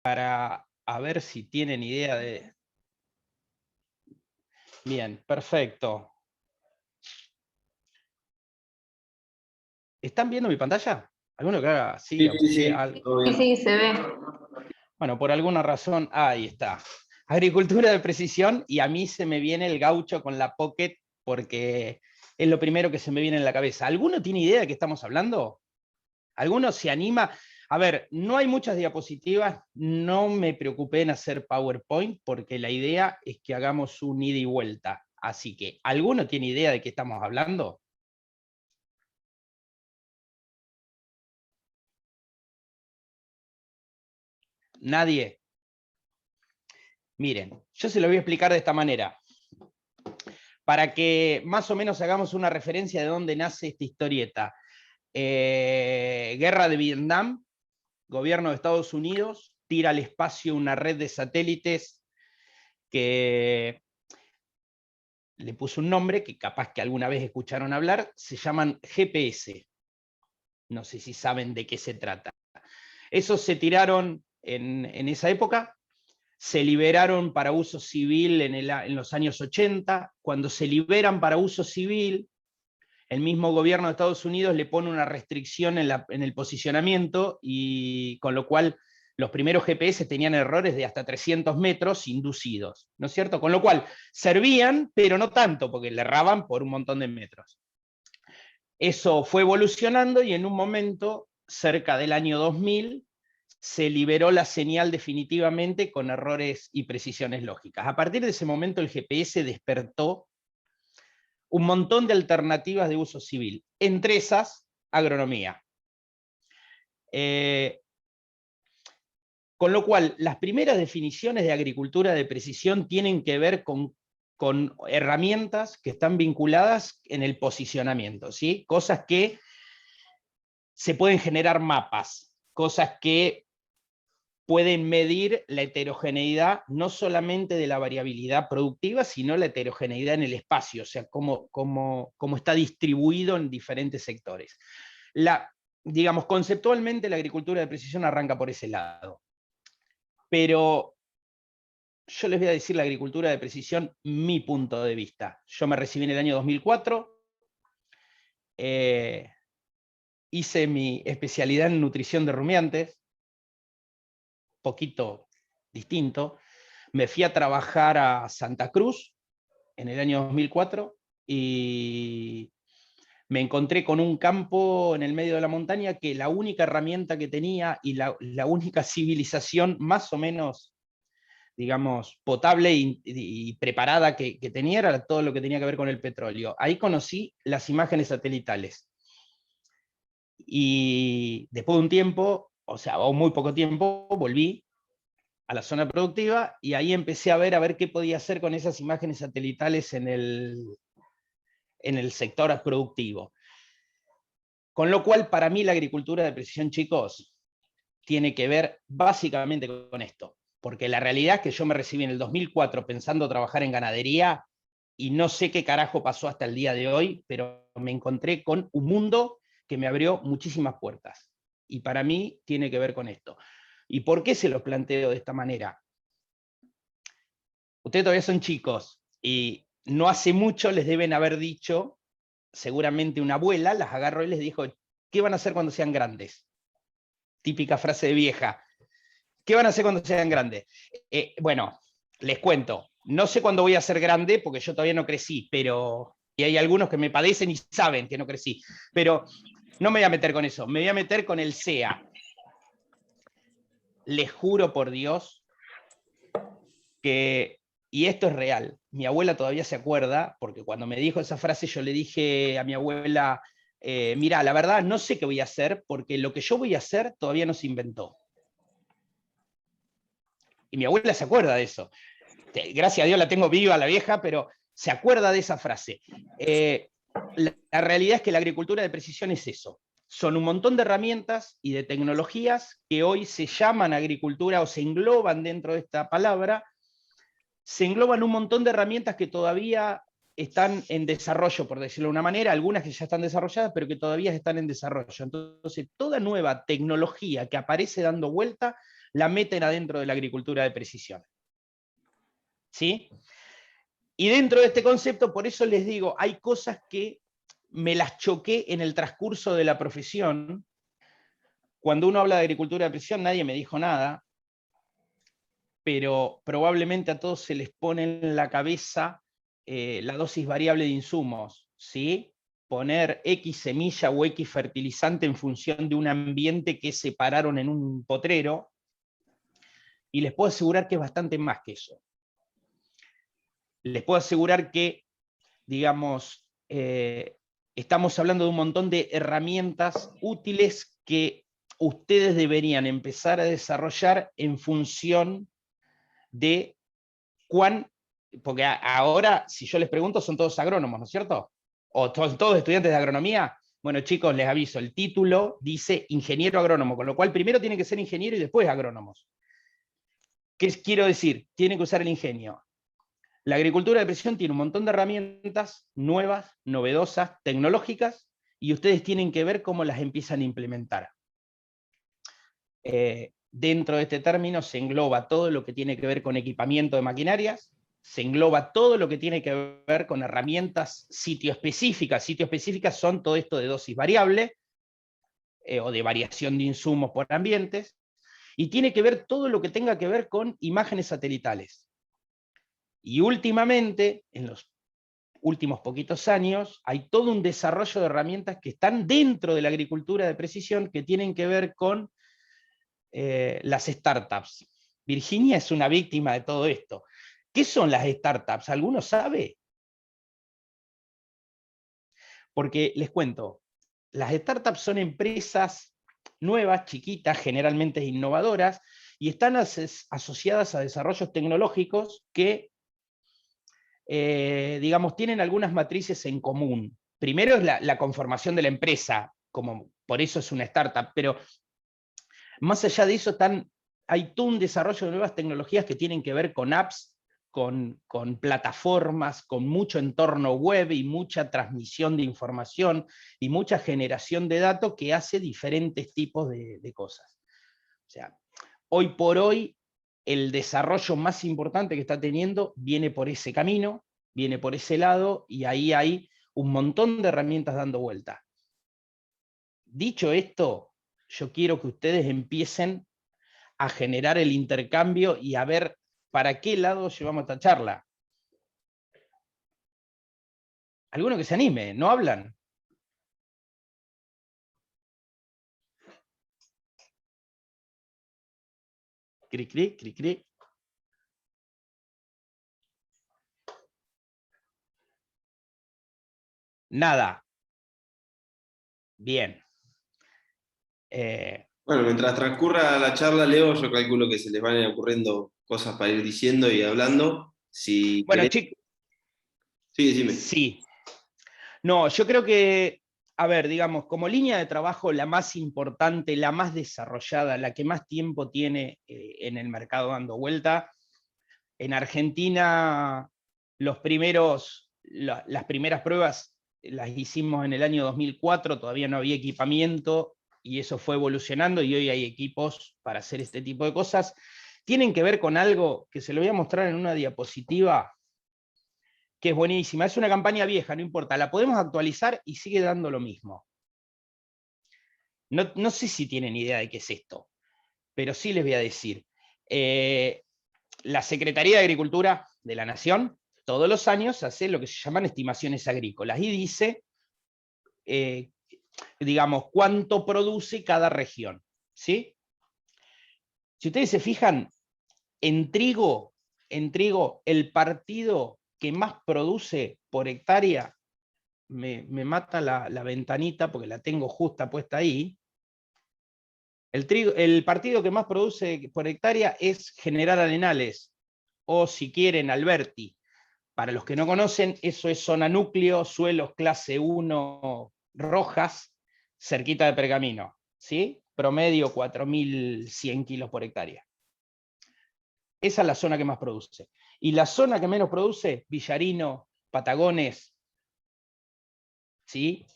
para a ver si tienen idea de... Bien, perfecto. ¿Están viendo mi pantalla? ¿Alguno que haga Sí, así, sí, aunque sea sí, algo? todo Sí, bien. sí, se ve. Bueno, por alguna razón, ahí está. Agricultura de precisión, y a mí se me viene el gaucho con la Pocket porque es lo primero que se me viene en la cabeza. ¿Alguno tiene idea de qué estamos hablando? ¿Alguno se anima? A ver, no hay muchas diapositivas, no me preocupé en hacer PowerPoint porque la idea es que hagamos un ida y vuelta. Así que, ¿alguno tiene idea de qué estamos hablando? ¿Nadie? Miren, yo se lo voy a explicar de esta manera, para que más o menos hagamos una referencia de dónde nace esta historieta. Guerra de Vietnam, gobierno de Estados Unidos tira al espacio una red de satélites que le puso un nombre que capaz que alguna vez escucharon hablar, se llaman GPS. No sé si saben de qué se trata. Esos se tiraron en esa época, se liberaron para uso civil en los años 80. Cuando se liberan para uso civil, el mismo gobierno de Estados Unidos le pone una restricción en el posicionamiento, y con lo cual los primeros GPS tenían errores de hasta 300 metros inducidos, ¿no es cierto? Con lo cual servían, pero no tanto, porque le erraban por un montón de metros. Eso fue evolucionando y en un momento, cerca del año 2000, se liberó la señal definitivamente con errores y precisiones lógicas. A partir de ese momento el GPS despertó un montón de alternativas de uso civil, entre esas, agronomía. Con lo cual, las primeras definiciones de agricultura de precisión tienen que ver con herramientas que están vinculadas en el posicionamiento, ¿sí? Cosas que se pueden generar mapas, cosas que pueden medir la heterogeneidad no solamente de la variabilidad productiva, sino la heterogeneidad en el espacio, o sea, cómo está distribuido en diferentes sectores. Digamos, conceptualmente la agricultura de precisión arranca por ese lado. Pero yo les voy a decir la agricultura de precisión, mi punto de vista. Yo me recibí en el año 2004, hice mi especialidad en nutrición de rumiantes, poquito distinto. Me fui a trabajar a Santa Cruz en el año 2004 y me encontré con un campo en el medio de la montaña que la única herramienta que tenía y la única civilización más o menos, digamos, potable y preparada que tenía era todo lo que tenía que ver con el petróleo. Ahí conocí las imágenes satelitales. Y después de un tiempo, o sea, o muy poco tiempo, volví a la zona productiva y ahí empecé a ver qué podía hacer con esas imágenes satelitales en el sector productivo. Con lo cual, para mí la agricultura de precisión, chicos, tiene que ver básicamente con esto. Porque la realidad es que yo me recibí en el 2004 pensando trabajar en ganadería y no sé qué carajo pasó hasta el día de hoy, pero me encontré con un mundo que me abrió muchísimas puertas. Y para mí tiene que ver con esto. ¿Y por qué se los planteo de esta manera? Ustedes todavía son chicos y no hace mucho les deben haber dicho, seguramente una abuela, las agarró y les dijo, ¿qué van a hacer cuando sean grandes? Típica frase de vieja. ¿Qué van a hacer cuando sean grandes? Bueno, les cuento. No sé cuándo voy a ser grande porque yo todavía no crecí, pero y hay algunos que me padecen y saben que no crecí. Pero no me voy a meter con eso, me voy a meter con el SEA. Les juro por Dios que, y esto es real, mi abuela todavía se acuerda, porque cuando me dijo esa frase yo le dije a mi abuela, mira, la verdad no sé qué voy a hacer, porque lo que yo voy a hacer todavía no se inventó. Y mi abuela se acuerda de eso. Gracias a Dios la tengo viva la vieja, pero se acuerda de esa frase. La realidad es que la agricultura de precisión es eso. Son un montón de herramientas y de tecnologías que hoy se llaman agricultura o se engloban dentro de esta palabra. Se engloban un montón de herramientas que todavía están en desarrollo, por decirlo de una manera, algunas que ya están desarrolladas, pero que todavía están en desarrollo. Entonces, toda nueva tecnología que aparece dando vuelta la meten adentro de la agricultura de precisión. ¿Sí? Y dentro de este concepto, por eso les digo, hay cosas que me las choqué en el transcurso de la profesión. Cuando uno habla de agricultura de precisión, nadie me dijo nada, pero probablemente a todos se les pone en la cabeza la dosis variable de insumos, ¿sí? Poner X semilla o X fertilizante en función de un ambiente que separaron en un potrero, y les puedo asegurar que es bastante más que eso. Les puedo asegurar que, digamos, estamos hablando de un montón de herramientas útiles que ustedes deberían empezar a desarrollar en función de porque ahora, si yo les pregunto, son todos agrónomos, ¿no es cierto? O son todos estudiantes de agronomía. Bueno, chicos, les aviso, el título dice ingeniero agrónomo, con lo cual primero tienen que ser ingeniero y después agrónomos. ¿Qué quiero decir? Tienen que usar el ingenio. La agricultura de precisión tiene un montón de herramientas nuevas, novedosas, tecnológicas, y ustedes tienen que ver cómo las empiezan a implementar. Dentro de este término se engloba todo lo que tiene que ver con equipamiento de maquinarias, se engloba todo lo que tiene que ver con herramientas sitio-específicas. Sitio-específicas son todo esto de dosis variable, o de variación de insumos por ambientes, y tiene que ver todo lo que tenga que ver con imágenes satelitales. Y últimamente, en los últimos poquitos años, hay todo un desarrollo de herramientas que están dentro de la agricultura de precisión que tienen que ver con las startups. Virginia es una víctima de todo esto. ¿Qué son las startups? ¿Alguno sabe? Porque les cuento, las startups son empresas nuevas, chiquitas, generalmente innovadoras, y están asociadas a desarrollos tecnológicos que, digamos, tienen algunas matrices en común. Primero es la conformación de la empresa, como por eso es una startup, pero más allá de eso hay todo un desarrollo de nuevas tecnologías que tienen que ver con apps, con plataformas, con mucho entorno web y mucha transmisión de información y mucha generación de datos que hace diferentes tipos de cosas. O sea, hoy por hoy el desarrollo más importante que está teniendo viene por ese camino, viene por ese lado, y ahí hay un montón de herramientas dando vuelta. Dicho esto, yo quiero que ustedes empiecen a generar el intercambio y a ver para qué lado llevamos esta charla. Alguno que se anime, ¿no hablan? Cri, cri, cri, cri. Nada. Bien. Bueno, mientras transcurra la charla, Leo, yo calculo que se les van a ir ocurriendo cosas para ir diciendo y hablando. Si Bueno, querés... chicos, Sí, decime. sí. No, yo creo que, a ver, digamos, como línea de trabajo, la más importante, la más desarrollada, la que más tiempo tiene en el mercado dando vuelta, en Argentina las primeras pruebas las hicimos en el año 2004, todavía no había equipamiento, y eso fue evolucionando, y hoy hay equipos para hacer este tipo de cosas. Tienen que ver con algo que se lo voy a mostrar en una diapositiva, que es buenísima. Es una campaña vieja, no importa, la podemos actualizar y sigue dando lo mismo. No sé si tienen idea de qué es esto, pero sí les voy a decir. La Secretaría de Agricultura de la Nación todos los años hace lo que se llaman estimaciones agrícolas y dice, digamos, cuánto produce cada región, ¿sí? Si ustedes se fijan, en trigo, el partido que más produce por hectárea, me mata la ventanita porque la tengo justa puesta ahí. El partido que más produce por hectárea es General Arenales, o si quieren, Alberti. Para los que no conocen, eso es zona núcleo, suelos clase 1 rojas, cerquita de Pergamino, ¿sí? Promedio 4.100 kilos por hectárea. Esa es la zona que más produce. Y la zona que menos produce, Villarino, Patagones, ¿sí?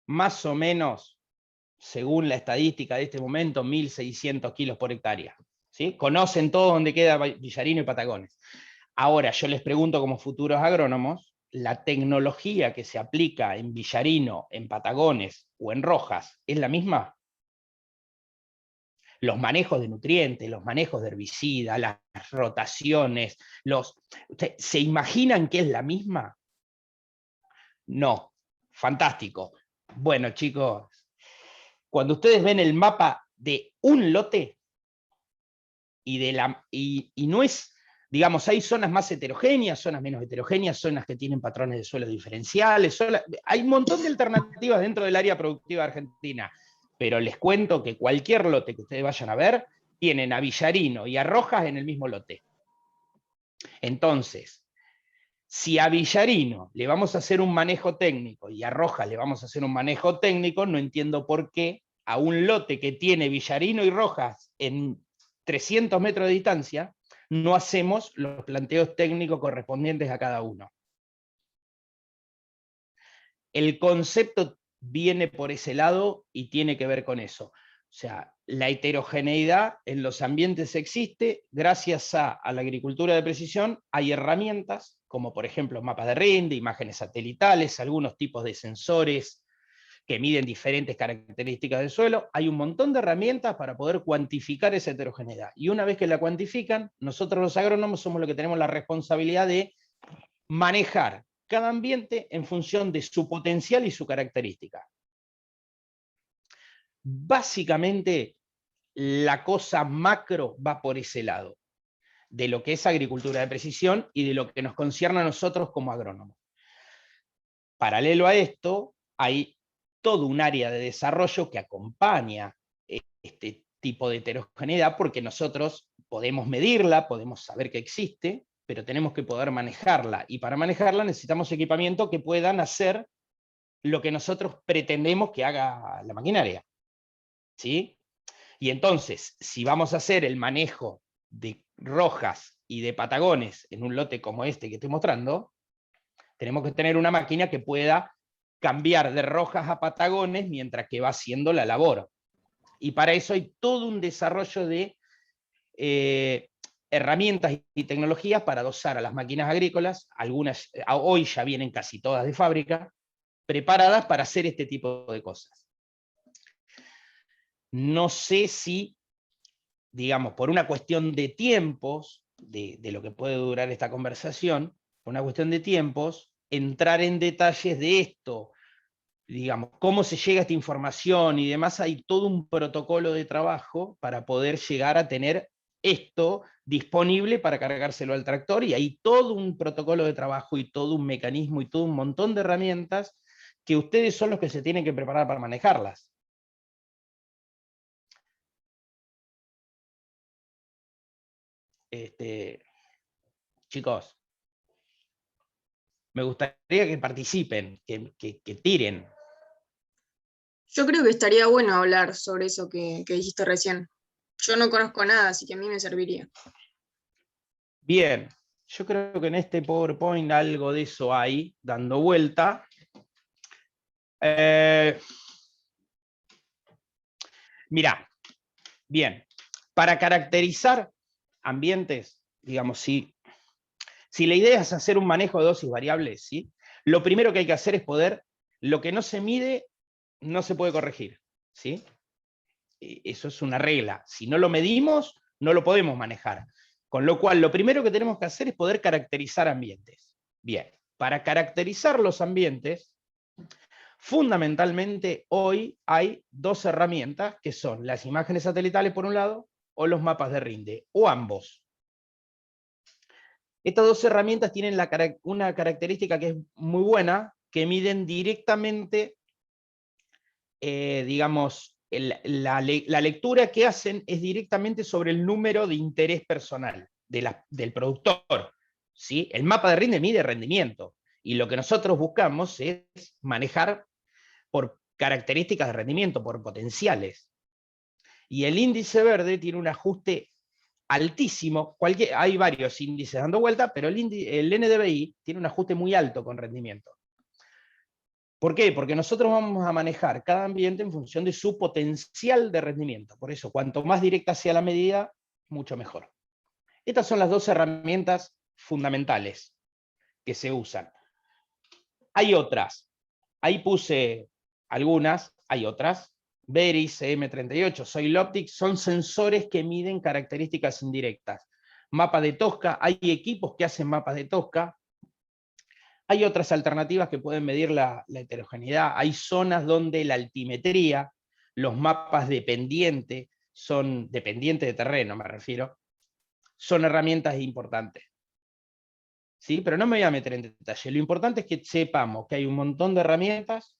Más o menos según la estadística de este momento, 1.600 kilos por hectárea. ¿Sí? Conocen todo donde queda Villarino y Patagones. Ahora, yo les pregunto como futuros agrónomos, ¿la tecnología que se aplica en Villarino, en Patagones o en Rojas es la misma? Los manejos de nutrientes, los manejos de herbicida, las rotaciones, ¿se imaginan que es la misma? No. Fantástico. Bueno, chicos, cuando ustedes ven el mapa de un lote, y no es, digamos, hay zonas más heterogéneas, zonas menos heterogéneas, zonas que tienen patrones de suelo diferenciales, hay un montón de alternativas dentro del área productiva argentina, pero les cuento que cualquier lote que ustedes vayan a ver, tienen a Villarino y a Rojas en el mismo lote. Entonces, si a Villarino le vamos a hacer un manejo técnico y a Rojas le vamos a hacer un manejo técnico, no entiendo por qué a un lote que tiene Villarino y Rojas en 300 metros de distancia, no hacemos los planteos técnicos correspondientes a cada uno. El concepto viene por ese lado y tiene que ver con eso. O sea, la heterogeneidad en los ambientes existe, gracias a la agricultura de precisión hay herramientas, como por ejemplo mapas de rinde, imágenes satelitales, algunos tipos de sensores que miden diferentes características del suelo. Hay un montón de herramientas para poder cuantificar esa heterogeneidad. Y una vez que la cuantifican, nosotros los agrónomos somos los que tenemos la responsabilidad de manejar cada ambiente en función de su potencial y su característica. Básicamente, la cosa macro va por ese lado, de lo que es agricultura de precisión y de lo que nos concierne a nosotros como agrónomos. Paralelo a esto, hay todo un área de desarrollo que acompaña este tipo de heterogeneidad, porque nosotros podemos medirla, podemos saber que existe, pero tenemos que poder manejarla, y para manejarla necesitamos equipamiento que puedan hacer lo que nosotros pretendemos que haga la maquinaria. ¿Sí? Y entonces, si vamos a hacer el manejo de Rojas y de Patagones en un lote como este que estoy mostrando, tenemos que tener una máquina que pueda cambiar de Rojas a Patagones mientras que va haciendo la labor. Y para eso hay todo un desarrollo de herramientas y tecnologías para dosar a las máquinas agrícolas, algunas hoy ya vienen casi todas de fábrica, preparadas para hacer este tipo de cosas. No sé si, digamos, por una cuestión de tiempos, de lo que puede durar esta conversación, por una cuestión de tiempos, entrar en detalles de esto, digamos, cómo se llega a esta información y demás, hay todo un protocolo de trabajo para poder llegar a tener esto disponible para cargárselo al tractor, y hay todo un protocolo de trabajo y todo un mecanismo y todo un montón de herramientas que ustedes son los que se tienen que preparar para manejarlas. Chicos, me gustaría que participen, que tiren. Yo creo que estaría bueno hablar sobre eso que dijiste recién. Yo no conozco nada, así que a mí me serviría. Bien, yo creo que en este PowerPoint algo de eso hay, dando vuelta. Mirá, bien, para caracterizar ambientes, digamos, si la idea es hacer un manejo de dosis variables, ¿sí? Lo primero que hay que hacer es poder, lo que no se mide, no se puede corregir, ¿sí? Eso es una regla. Si no lo medimos, no lo podemos manejar. Con lo cual, lo primero que tenemos que hacer es poder caracterizar ambientes. Bien, para caracterizar los ambientes, fundamentalmente hoy hay dos herramientas, que son las imágenes satelitales por un lado, o los mapas de rinde, o ambos. Estas dos herramientas tienen una característica que es muy buena, que miden directamente, digamos, la lectura que hacen es directamente sobre el número de interés personal del productor. ¿Sí? El mapa de rinde mide rendimiento, y lo que nosotros buscamos es manejar por características de rendimiento, por potenciales. Y el índice verde tiene un ajuste altísimo, hay varios índices dando vuelta, pero el NDVI tiene un ajuste muy alto con rendimiento. ¿Por qué? Porque nosotros vamos a manejar cada ambiente en función de su potencial de rendimiento. Por eso, cuanto más directa sea la medida, mucho mejor. Estas son las dos herramientas fundamentales que se usan. Hay otras. Ahí puse algunas, hay otras. Veris, CM38, Soiloptics, son sensores que miden características indirectas. Mapa de Tosca, hay equipos que hacen mapas de Tosca. Hay otras alternativas que pueden medir la heterogeneidad. Hay zonas donde la altimetría, los mapas dependientes de terreno, me refiero, son herramientas importantes. ¿Sí? Pero no me voy a meter en detalle. Lo importante es que sepamos que hay un montón de herramientas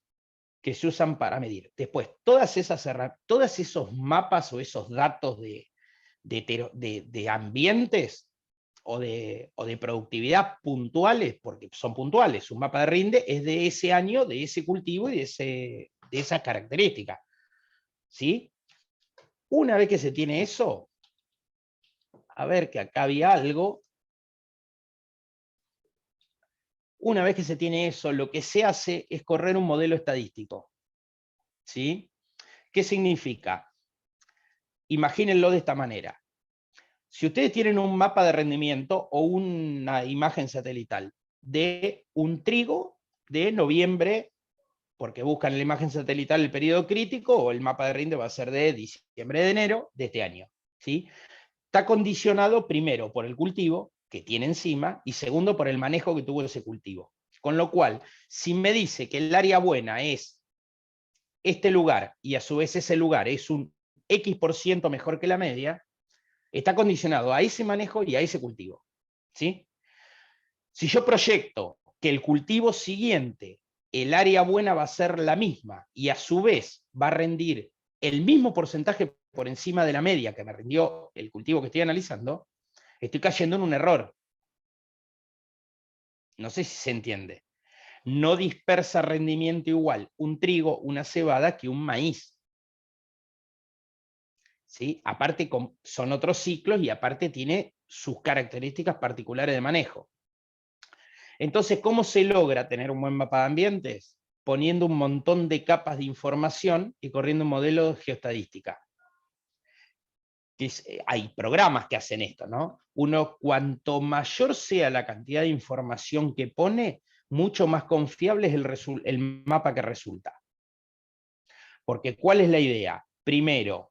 que se usan para medir. Después, todos esos mapas o esos datos de ambientes o de productividad puntuales, porque son puntuales, un mapa de rinde es de ese año, de ese cultivo y de esas características. ¿Sí? Una vez que se tiene eso, a ver que acá había algo. Una vez que se tiene eso, lo que se hace es correr un modelo estadístico. ¿Sí? ¿Qué significa? Imagínenlo de esta manera. Si ustedes tienen un mapa de rendimiento o una imagen satelital de un trigo de noviembre, porque buscan en la imagen satelital el periodo crítico, o el mapa de rinde va a ser de diciembre de enero de este año. ¿Sí? Está condicionado primero por el cultivo que tiene encima y segundo por el manejo que tuvo ese cultivo. Con lo cual, si me dice que el área buena es este lugar y a su vez ese lugar es un X% mejor que la media, está condicionado a ese manejo y a ese cultivo. ¿Sí? Si yo proyecto que el cultivo siguiente, el área buena va a ser la misma y a su vez va a rendir el mismo porcentaje por encima de la media que me rindió el cultivo que estoy analizando, estoy cayendo en un error. No sé si se entiende. No dispersa rendimiento igual un trigo, una cebada, que un maíz. ¿Sí? Aparte son otros ciclos y aparte tiene sus características particulares de manejo. Entonces, ¿cómo se logra tener un buen mapa de ambientes? Poniendo un montón de capas de información y corriendo un modelo de geoestadística. Hay programas que hacen esto, ¿no? Uno, cuanto mayor sea la cantidad de información que pone, mucho más confiable es el mapa que resulta. Porque ¿cuál es la idea? Primero,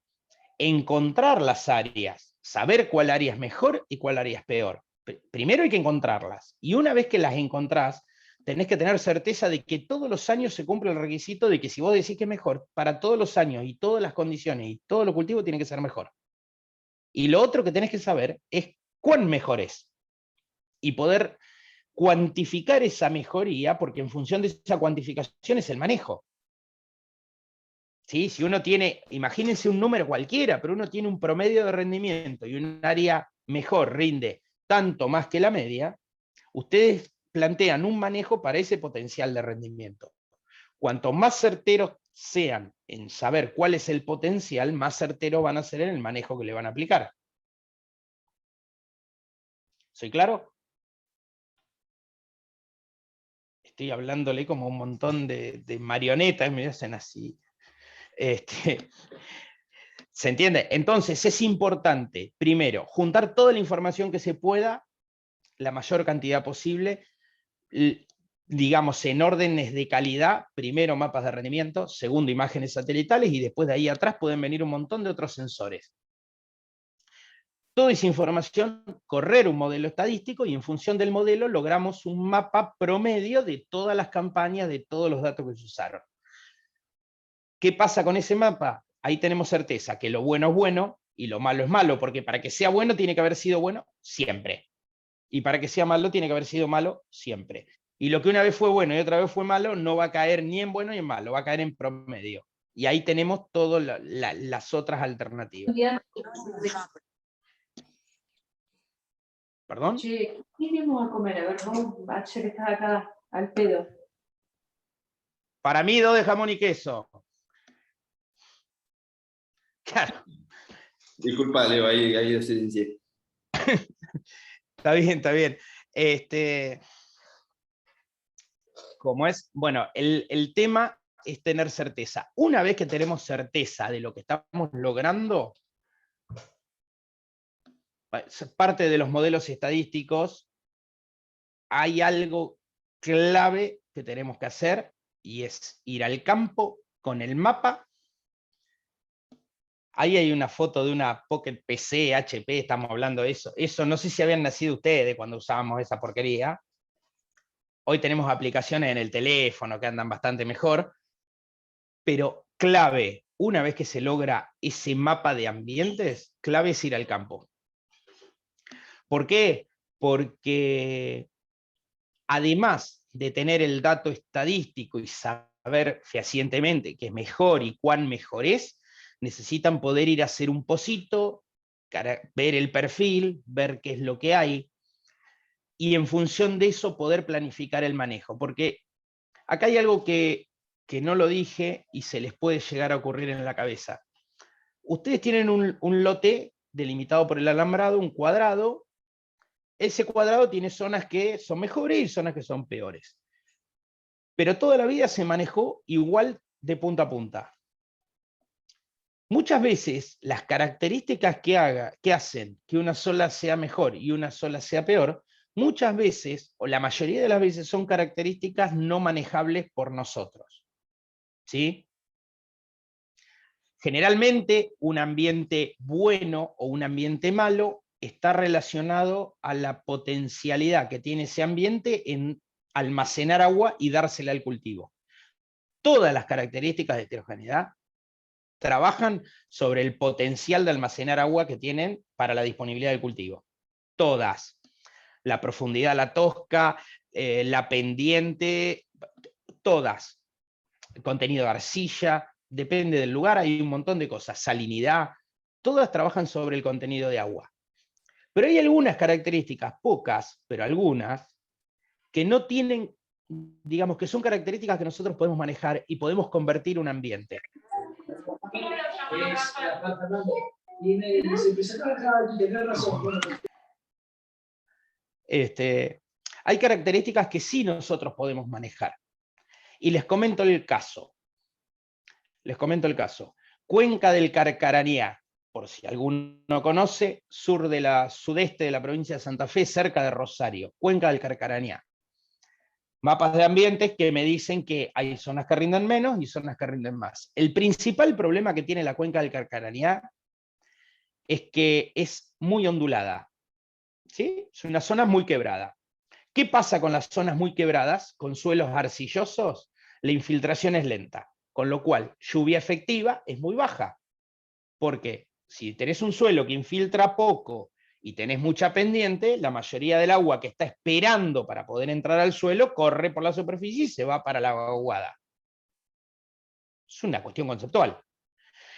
encontrar las áreas, saber cuál área es mejor y cuál área es peor. Primero hay que encontrarlas. Y una vez que las encontrás, tenés que tener certeza de que todos los años se cumple el requisito de que si vos decís que es mejor, para todos los años y todas las condiciones y todo lo cultivo tiene que ser mejor. Y lo otro que tenés que saber es cuán mejor es. Y poder cuantificar esa mejoría, porque en función de esa cuantificación es el manejo. ¿Sí? Si uno tiene, imagínense un número cualquiera, pero uno tiene un promedio de rendimiento y un área mejor rinde tanto más que la media, ustedes plantean un manejo para ese potencial de rendimiento. Cuanto más certeros sean en saber cuál es el potencial, más certeros van a ser en el manejo que le van a aplicar. ¿Soy claro? Estoy hablándole como un montón de marionetas, me hacen así. ¿Se entiende? Entonces es importante, primero, juntar toda la información que se pueda, la mayor cantidad posible, digamos en órdenes de calidad, primero mapas de rendimiento, segundo imágenes satelitales y después de ahí atrás pueden venir un montón de otros sensores. Toda esa información, correr un modelo estadístico y en función del modelo logramos un mapa promedio de todas las campañas, de todos los datos que se usaron. ¿Qué pasa con ese mapa? Ahí tenemos certeza que lo bueno es bueno y lo malo es malo, porque para que sea bueno tiene que haber sido bueno siempre. Y para que sea malo tiene que haber sido malo siempre. Y lo que una vez fue bueno y otra vez fue malo no va a caer ni en bueno ni en malo, va a caer en promedio. Y ahí tenemos todas las otras alternativas. ¿Perdón? Che, ¿qué iremos a comer? A ver, vos, Bache, que estás acá al pedo. Para mí 2 de jamón y queso. Claro. Disculpa, Leo, ahí lo silencié. Está bien, está bien. ¿Cómo es? Bueno, el tema es tener certeza. Una vez que tenemos certeza de lo que estamos logrando, parte de los modelos estadísticos, hay algo clave que tenemos que hacer, y es ir al campo con el mapa. Ahí hay una foto de una Pocket PC, HP, estamos hablando de eso. Eso no sé si habían nacido ustedes cuando usábamos esa porquería. Hoy tenemos aplicaciones en el teléfono que andan bastante mejor, pero clave, una vez que se logra ese mapa de ambientes, clave es ir al campo. ¿Por qué? Porque además de tener el dato estadístico y saber fehacientemente qué es mejor y cuán mejor es, necesitan poder ir a hacer un pocito, ver el perfil, ver qué es lo que hay, y en función de eso poder planificar el manejo. Porque acá hay algo que no lo dije y se les puede llegar a ocurrir en la cabeza. Ustedes tienen un lote delimitado por el alambrado, un cuadrado. Ese cuadrado tiene zonas que son mejores y zonas que son peores. Pero toda la vida se manejó igual de punta a punta. Muchas veces las características que hacen que una sola sea mejor y una sola sea peor, muchas veces, o la mayoría de las veces, son características no manejables por nosotros. ¿Sí? Generalmente, un ambiente bueno o un ambiente malo está relacionado a la potencialidad que tiene ese ambiente en almacenar agua y dársela al cultivo. Todas las características de heterogeneidad trabajan sobre el potencial de almacenar agua que tienen para la disponibilidad del cultivo. Todas. La profundidad, la tosca, la pendiente, todas. El contenido de arcilla, depende del lugar, hay un montón de cosas. Salinidad, todas trabajan sobre el contenido de agua. Pero hay algunas características, pocas, pero algunas, que no tienen, digamos, que son características que nosotros podemos manejar y podemos convertir un ambiente. Hay características que sí nosotros podemos manejar. Y les comento el caso. Cuenca del Carcarañá, por si alguno conoce, sudeste de la provincia de Santa Fe, cerca de Rosario. Cuenca del Carcarañá. Mapas de ambientes que me dicen que hay zonas que rinden menos y zonas que rinden más. El principal problema que tiene la cuenca del Carcarañá es que es muy ondulada. ¿Sí? Es una zona muy quebrada. ¿Qué pasa con las zonas muy quebradas, con suelos arcillosos? La infiltración es lenta, con lo cual lluvia efectiva es muy baja. Porque si tenés un suelo que infiltra poco y tenés mucha pendiente, la mayoría del agua que está esperando para poder entrar al suelo corre por la superficie y se va para la vaguada. Es una cuestión conceptual.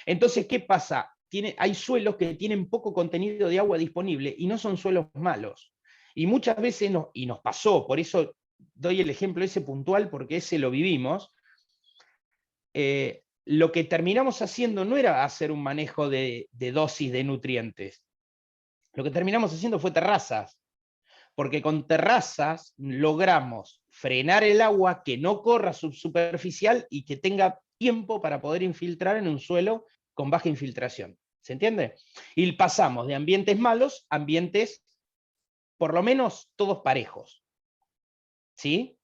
Entonces, ¿qué pasa? Hay suelos que tienen poco contenido de agua disponible y no son suelos malos. Y muchas veces nos pasó, por eso doy el ejemplo ese puntual, porque ese lo vivimos. Lo que terminamos haciendo no era hacer un manejo de dosis de nutrientes. Lo que terminamos haciendo fue terrazas, porque con terrazas logramos frenar el agua, que no corra subsuperficial y que tenga tiempo para poder infiltrar en un suelo con baja infiltración. ¿Se entiende? Y pasamos de ambientes malos a ambientes, por lo menos, todos parejos. ¿Sí?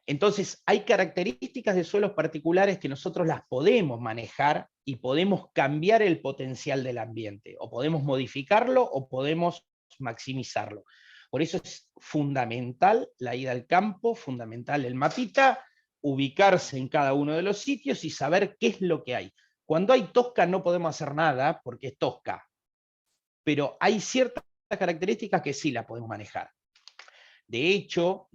Entonces, hay características de suelos particulares que nosotros las podemos manejar y podemos cambiar el potencial del ambiente, o podemos modificarlo o podemos maximizarlo. Por eso es fundamental la ida al campo, fundamental el mapita, ubicarse en cada uno de los sitios y saber qué es lo que hay. Cuando hay tosca no podemos hacer nada porque es tosca, pero hay ciertas características que sí las podemos manejar. De hecho,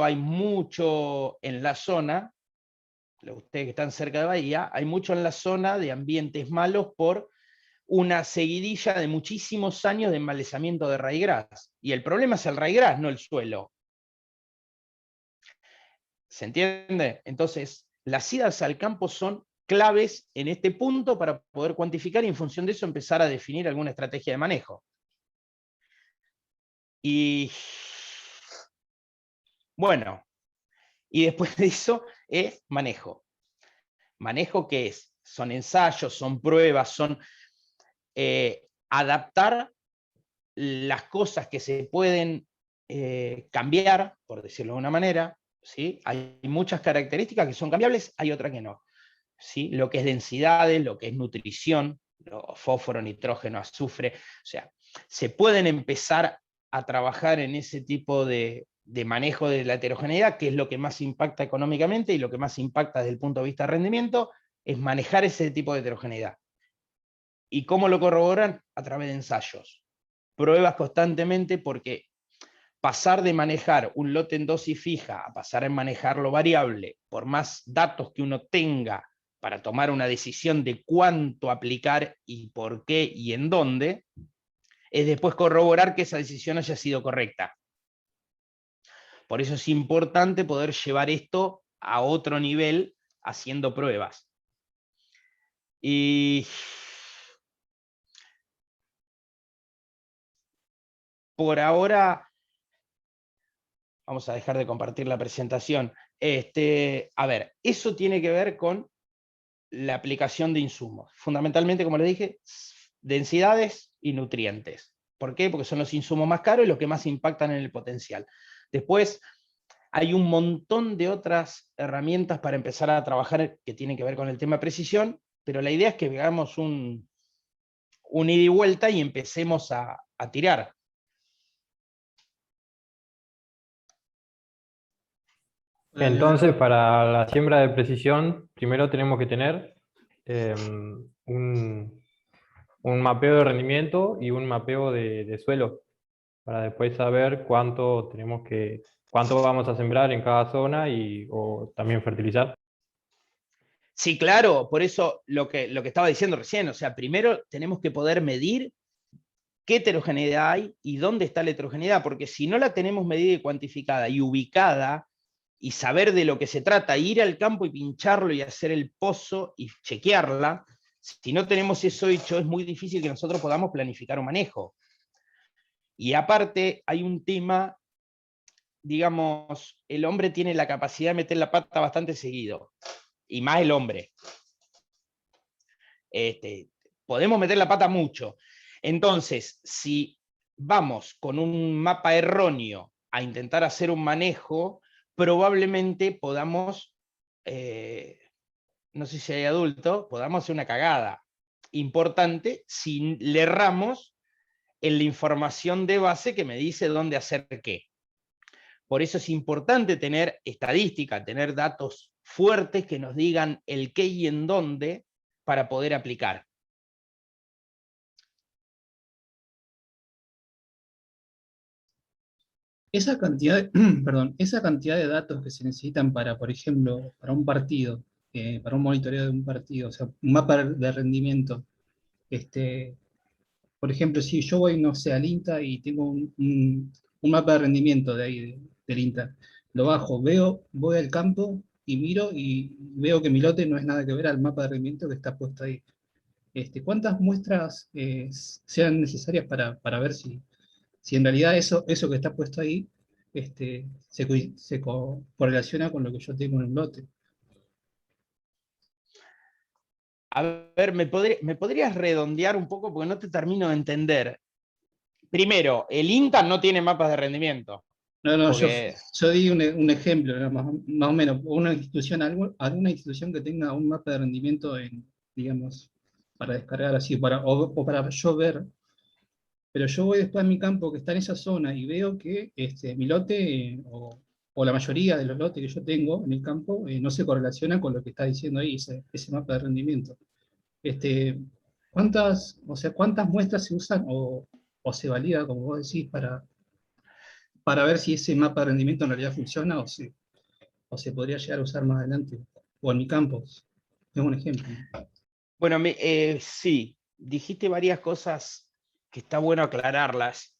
hay mucho en la zona, ustedes que están cerca de Bahía, hay mucho en la zona de ambientes malos por una seguidilla de muchísimos años de embalezamiento de raigras. Y el problema es el raigras, no el suelo. ¿Se entiende? Entonces, las idas al campo son claves en este punto para poder cuantificar y en función de eso empezar a definir alguna estrategia de manejo. Y bueno, Y después de eso es manejo. ¿Manejo qué es? Son ensayos, son pruebas, son adaptar las cosas que se pueden cambiar, por decirlo de una manera, ¿sí? Hay muchas características que son cambiables, hay otras que no. ¿Sí? Lo que es densidades, lo que es nutrición, fósforo, nitrógeno, azufre, o sea, se pueden empezar a trabajar en ese tipo de manejo de la heterogeneidad, que es lo que más impacta económicamente y lo que más impacta desde el punto de vista de rendimiento, es manejar ese tipo de heterogeneidad. ¿Y cómo lo corroboran? A través de ensayos. Pruebas constantemente, porque pasar de manejar un lote en dosis fija a pasar a manejarlo variable, por más datos que uno tenga para tomar una decisión de cuánto aplicar y por qué y en dónde, es después corroborar que esa decisión haya sido correcta. Por eso es importante poder llevar esto a otro nivel haciendo pruebas. Y por ahora vamos a dejar de compartir la presentación. A ver, eso tiene que ver con la aplicación de insumos. Fundamentalmente, como les dije, densidades y nutrientes. ¿Por qué? Porque son los insumos más caros y los que más impactan en el potencial. Después, hay un montón de otras herramientas para empezar a trabajar que tienen que ver con el tema de precisión, pero la idea es que hagamos un ida y vuelta y empecemos a tirar. Entonces, para la siembra de precisión, primero tenemos que tener un mapeo de rendimiento y un mapeo de suelo, para después saber cuánto vamos a sembrar en cada zona o también fertilizar. Sí, claro, por eso lo que estaba diciendo recién, o sea, primero tenemos que poder medir qué heterogeneidad hay y dónde está la heterogeneidad, porque si no la tenemos medida y cuantificada y ubicada, y saber de lo que se trata, ir al campo y pincharlo y hacer el pozo y chequearla, si no tenemos eso hecho, es muy difícil que nosotros podamos planificar un manejo. Y aparte, hay un tema, digamos, el hombre tiene la capacidad de meter la pata bastante seguido, y más el hombre. Podemos meter la pata mucho. Entonces, si vamos con un mapa erróneo a intentar hacer un manejo, probablemente podamos, no sé si hay adulto, podamos hacer una cagada importante si le erramos en la información de base que me dice dónde hacer qué. Por eso es importante tener estadística, tener datos fuertes que nos digan el qué y en dónde para poder aplicar. Esa cantidad, perdón, esa cantidad de datos que se necesitan para, por ejemplo, para un partido, para un monitoreo de un partido, o sea, un mapa de rendimiento, por ejemplo, si yo voy, no sé, al INTA y tengo un mapa de rendimiento de ahí, del INTA, lo bajo, voy al campo y miro y veo que mi lote no es nada que ver al mapa de rendimiento que está puesto ahí. ¿Cuántas muestras sean necesarias para ver si en realidad eso que está puesto ahí se correlaciona con lo que yo tengo en el lote? A ver, ¿me podrías redondear un poco? Porque no te termino de entender. Primero, el INTA no tiene mapas de rendimiento. No, porque... yo di un ejemplo, ¿no? Más o menos, alguna institución que tenga un mapa de rendimiento, digamos, para descargar así, o para yo ver. Pero yo voy después a mi campo que está en esa zona y veo que mi lote, o la mayoría de los lotes que yo tengo en el campo, no se correlaciona con lo que está diciendo ahí, ese mapa de rendimiento. ¿Cuántas muestras se usan o se valida, como vos decís, para ver si ese mapa de rendimiento en realidad funciona o se podría llegar a usar más adelante? O en mi campo, es un ejemplo. Bueno, sí, dijiste varias cosas que está bueno aclararlas.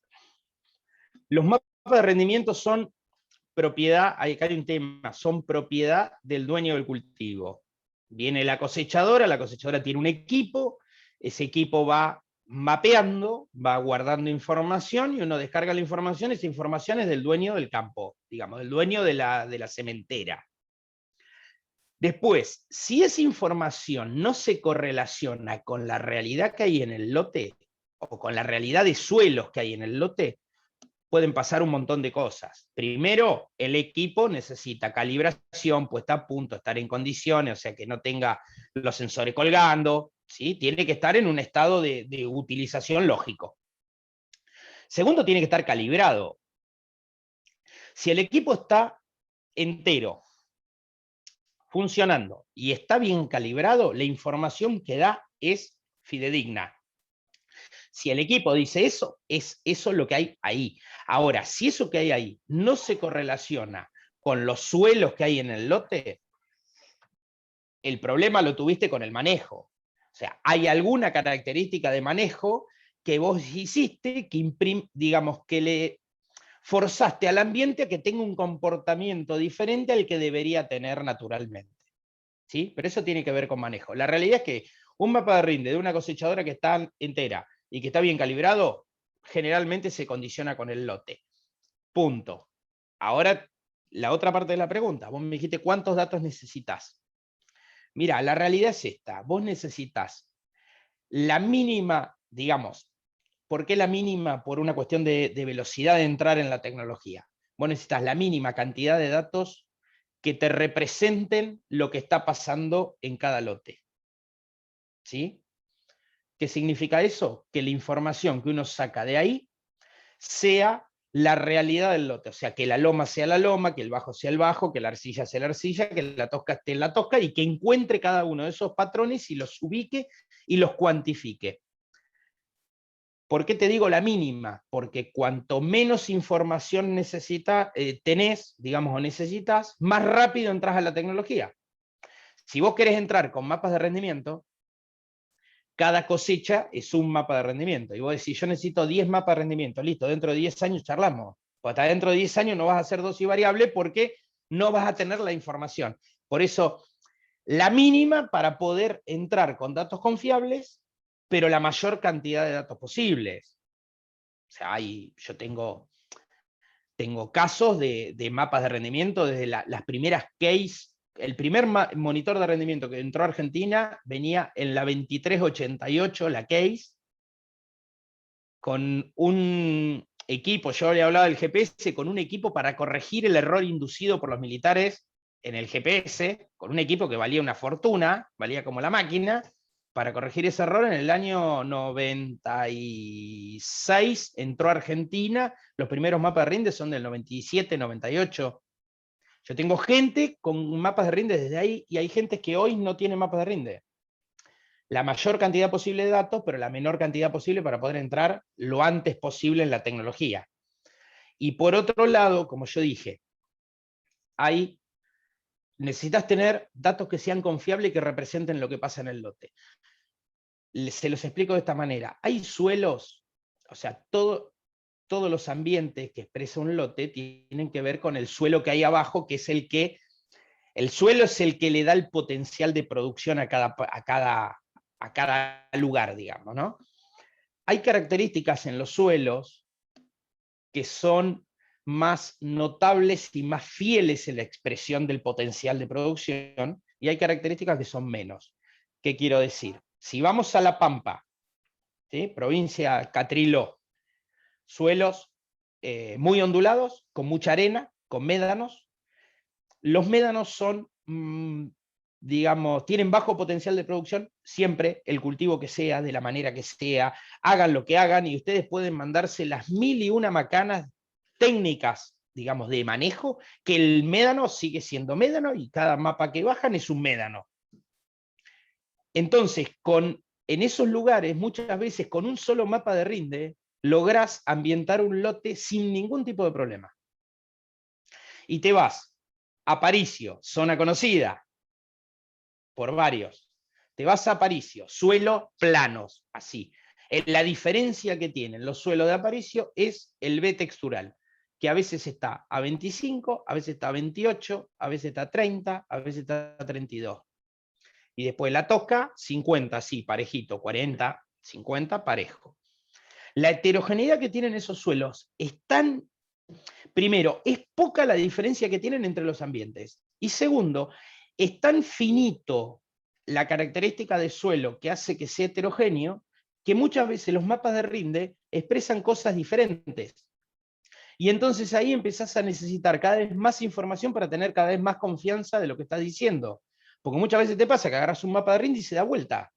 Los mapas de rendimiento son propiedad, acá hay un tema, son propiedad del dueño del cultivo. Viene la cosechadora tiene un equipo, ese equipo va mapeando, va guardando información y uno descarga la información, esa información es del dueño del campo, digamos, del dueño de la cementera. Después, si esa información no se correlaciona con la realidad que hay en el lote, o con la realidad de suelos que hay en el lote, pueden pasar un montón de cosas. Primero, el equipo necesita calibración, puesta a punto, estar en condiciones, o sea, que no tenga los sensores colgando, ¿sí? Tiene que estar en un estado de utilización lógico. Segundo, tiene que estar calibrado. Si el equipo está entero, funcionando y está bien calibrado, la información que da es fidedigna. Si el equipo dice eso, es eso lo que hay ahí. Ahora, si eso que hay ahí no se correlaciona con los suelos que hay en el lote, el problema lo tuviste con el manejo. O sea, hay alguna característica de manejo que vos hiciste que digamos que le forzaste al ambiente a que tenga un comportamiento diferente al que debería tener naturalmente. ¿Sí? Pero eso tiene que ver con manejo. La realidad es que un mapa de rinde de una cosechadora que está entera y que está bien calibrado, generalmente se condiciona con el lote. Punto. Ahora, la otra parte de la pregunta. Vos me dijiste, ¿cuántos datos necesitas? Mira, la realidad es esta. Vos necesitas la mínima, digamos, ¿por qué la mínima? Por una cuestión de velocidad de entrar en la tecnología. Vos necesitas la mínima cantidad de datos que te representen lo que está pasando en cada lote. ¿Sí? ¿Qué significa eso? Que la información que uno saca de ahí sea la realidad del lote. O sea, que la loma sea la loma, que el bajo sea el bajo, que la arcilla sea la arcilla, que la tosca esté en la tosca, y que encuentre cada uno de esos patrones y los ubique y los cuantifique. ¿Por qué te digo la mínima? Porque cuanto menos información tenés, digamos, o necesitas, más rápido entras a la tecnología. Si vos querés entrar con mapas de rendimiento, cada cosecha es un mapa de rendimiento. Y vos decís, yo necesito 10 mapas de rendimiento, listo, dentro de 10 años charlamos. Pues hasta dentro de 10 años no vas a hacer dosis variable porque no vas a tener la información. Por eso, la mínima para poder entrar con datos confiables, pero la mayor cantidad de datos posibles. O sea, yo tengo casos de mapas de rendimiento desde las primeras case. El primer monitor de rendimiento que entró a Argentina venía en la 2388, la case, con un equipo, yo le hablaba del GPS, con un equipo para corregir el error inducido por los militares en el GPS, con un equipo que valía una fortuna, valía como la máquina, para corregir ese error. En el año 96 entró a Argentina, los primeros mapas de rinde son del 97, 98. Yo tengo gente con mapas de rinde desde ahí, y hay gente que hoy no tiene mapas de rinde. La mayor cantidad posible de datos, pero la menor cantidad posible para poder entrar lo antes posible en la tecnología. Y por otro lado, como yo dije, necesitas tener datos que sean confiables y que representen lo que pasa en el lote. Se los explico de esta manera. Hay suelos, o sea, todos los ambientes que expresa un lote tienen que ver con el suelo que hay abajo, que es el suelo es el que le da el potencial de producción a cada lugar, digamos, ¿no? Hay características en los suelos que son más notables y más fieles en la expresión del potencial de producción, y hay características que son menos. ¿Qué quiero decir? Si vamos a La Pampa, ¿sí? Provincia Catriló, suelos muy ondulados, con mucha arena, con médanos. Los médanos son, digamos, tienen bajo potencial de producción, siempre el cultivo que sea, de la manera que sea, hagan lo que hagan, y ustedes pueden mandarse las 1001 macanas técnicas, digamos, de manejo, que el médano sigue siendo médano, y cada mapa que bajan es un médano. Entonces, en esos lugares, muchas veces con un solo mapa de rinde, lográs ambientar un lote sin ningún tipo de problema. Y te vas a Aparicio, zona conocida por varios. Te vas a Aparicio, suelos planos, así. La diferencia que tienen los suelos de Aparicio es el B textural, que a veces está a 25, a veces está a 28, a veces está a 30, a veces está a 32. Y después la tosca, 50, sí, parejito, 40, 50 parejo. La heterogeneidad que tienen esos suelos es tan, primero, es poca la diferencia que tienen entre los ambientes. Y segundo, es tan finito la característica de suelo que hace que sea heterogéneo, que muchas veces los mapas de rinde expresan cosas diferentes. Y entonces ahí empezás a necesitar cada vez más información para tener cada vez más confianza de lo que estás diciendo. Porque muchas veces te pasa que agarras un mapa de rinde y se da vuelta.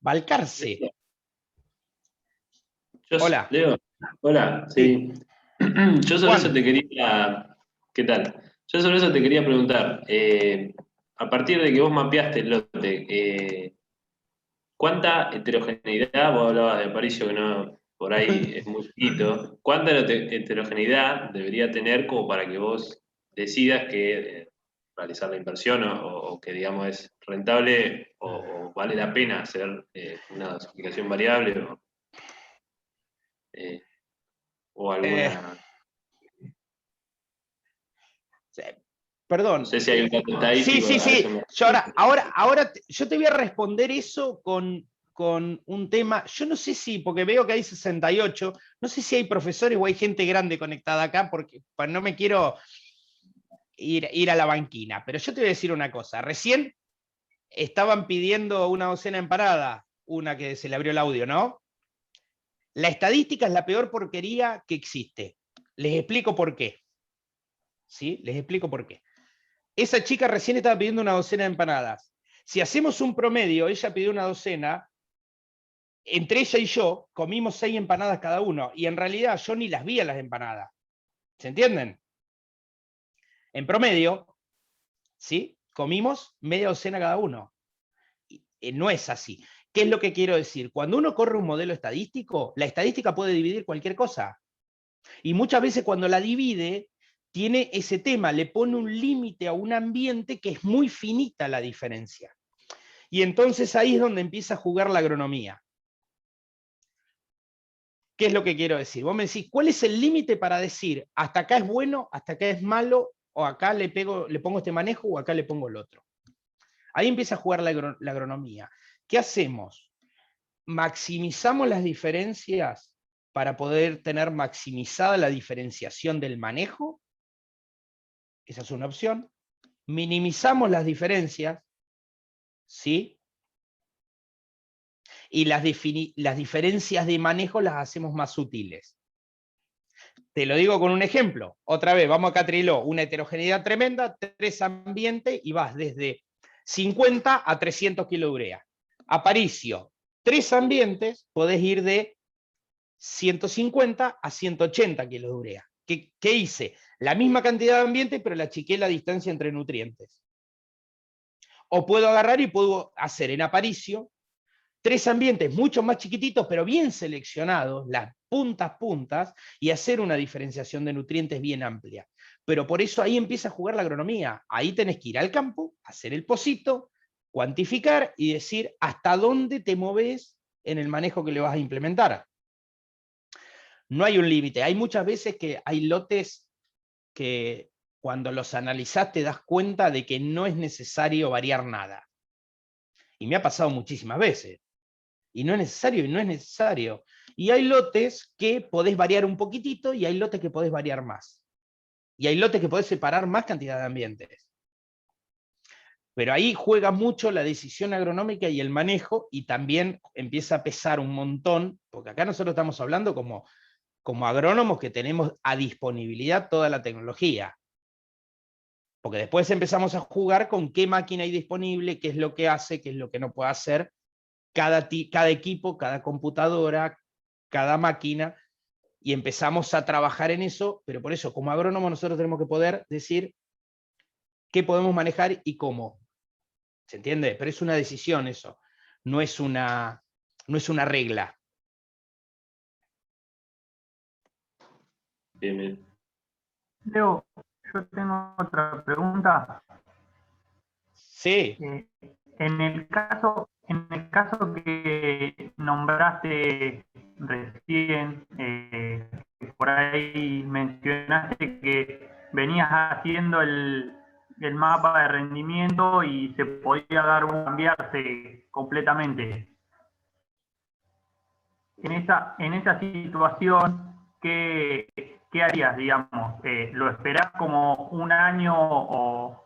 Balcarce. Hola. Leo, hola, sí. Yo sobre Juan. eso te quería... ¿Qué tal? Yo sobre eso te quería preguntar, a partir de que vos mapeaste el lote, ¿cuánta heterogeneidad, vos hablabas de Aparicio que no, por ahí es muy poquito, cuánta heterogeneidad debería tener como para que vos decidas que realizar la inversión o que digamos es rentable o vale la pena hacer una dosificación variable o alguna... Perdón. No sé si hay un dato estadístico. Sí. Yo yo te voy a responder eso con un tema. Yo no sé si, porque veo que hay 68, no sé si hay profesores o hay gente grande conectada acá, porque no me quiero ir a la banquina. Pero yo te voy a decir una cosa. Recién estaban pidiendo una docena de empanadas, una que se le abrió el audio, ¿no? La estadística es la peor porquería que existe. Les explico por qué. ¿Sí? Les explico por qué. Esa chica recién estaba pidiendo una docena de empanadas. Si hacemos un promedio, ella pidió una docena, entre ella y yo comimos 6 empanadas cada uno, y en realidad yo ni las vi a las empanadas. ¿Se entienden? En promedio, ¿sí? Comimos media docena cada uno. No es así. ¿Qué es lo que quiero decir? Cuando uno corre un modelo estadístico, la estadística puede dividir cualquier cosa. Y muchas veces cuando la divide, tiene ese tema, le pone un límite a un ambiente que es muy finita la diferencia. Y entonces ahí es donde empieza a jugar la agronomía. ¿Qué es lo que quiero decir? Vos me decís, ¿cuál es el límite para decir, hasta acá es bueno, hasta acá es malo, o acá le pongo este manejo, o acá le pongo el otro? Ahí empieza a jugar la agronomía. ¿Qué hacemos? Maximizamos las diferencias para poder tener maximizada la diferenciación del manejo. Esa es una opción. Minimizamos las diferencias, ¿sí? Y las diferencias de manejo las hacemos más sutiles. Te lo digo con un ejemplo. Otra vez, vamos a Catriló, una heterogeneidad tremenda, 3 ambientes, y vas desde 50 a 300 kg de urea. Aparicio, 3 ambientes, podés ir de 150 a 180 kg de urea. ¿Qué hice? La misma cantidad de ambientes, pero le achiqué la distancia entre nutrientes. O puedo agarrar y puedo hacer en Aparicio 3 ambientes mucho más chiquititos, pero bien seleccionados, las puntas, y hacer una diferenciación de nutrientes bien amplia. Pero por eso ahí empieza a jugar la agronomía. Ahí tenés que ir al campo, hacer el pocito, cuantificar y decir hasta dónde te moves en el manejo que le vas a implementar. No hay un límite. Hay muchas veces que hay lotes que cuando los analizás te das cuenta de que no es necesario variar nada. Y me ha pasado muchísimas veces. Y no es necesario, y no es necesario. Y hay lotes que podés variar un poquitito, y hay lotes que podés variar más. Y hay lotes que podés separar más cantidad de ambientes. Pero ahí juega mucho la decisión agronómica y el manejo, y también empieza a pesar un montón, porque acá nosotros estamos hablando como agrónomos que tenemos a disponibilidad toda la tecnología. Porque después empezamos a jugar con qué máquina hay disponible, qué es lo que hace, qué es lo que no puede hacer, cada equipo, cada computadora, cada máquina, y empezamos a trabajar en eso, pero por eso, como agrónomos, nosotros tenemos que poder decir qué podemos manejar y cómo. ¿Se entiende? Pero es una decisión eso, no es una regla. Bien. Leo, yo tengo otra pregunta. Sí. En el caso que nombraste recién, por ahí mencionaste que venías haciendo el mapa de rendimiento y se podía cambiarse completamente. en esa situación, ¿qué harías, digamos? ¿Lo esperás como un año o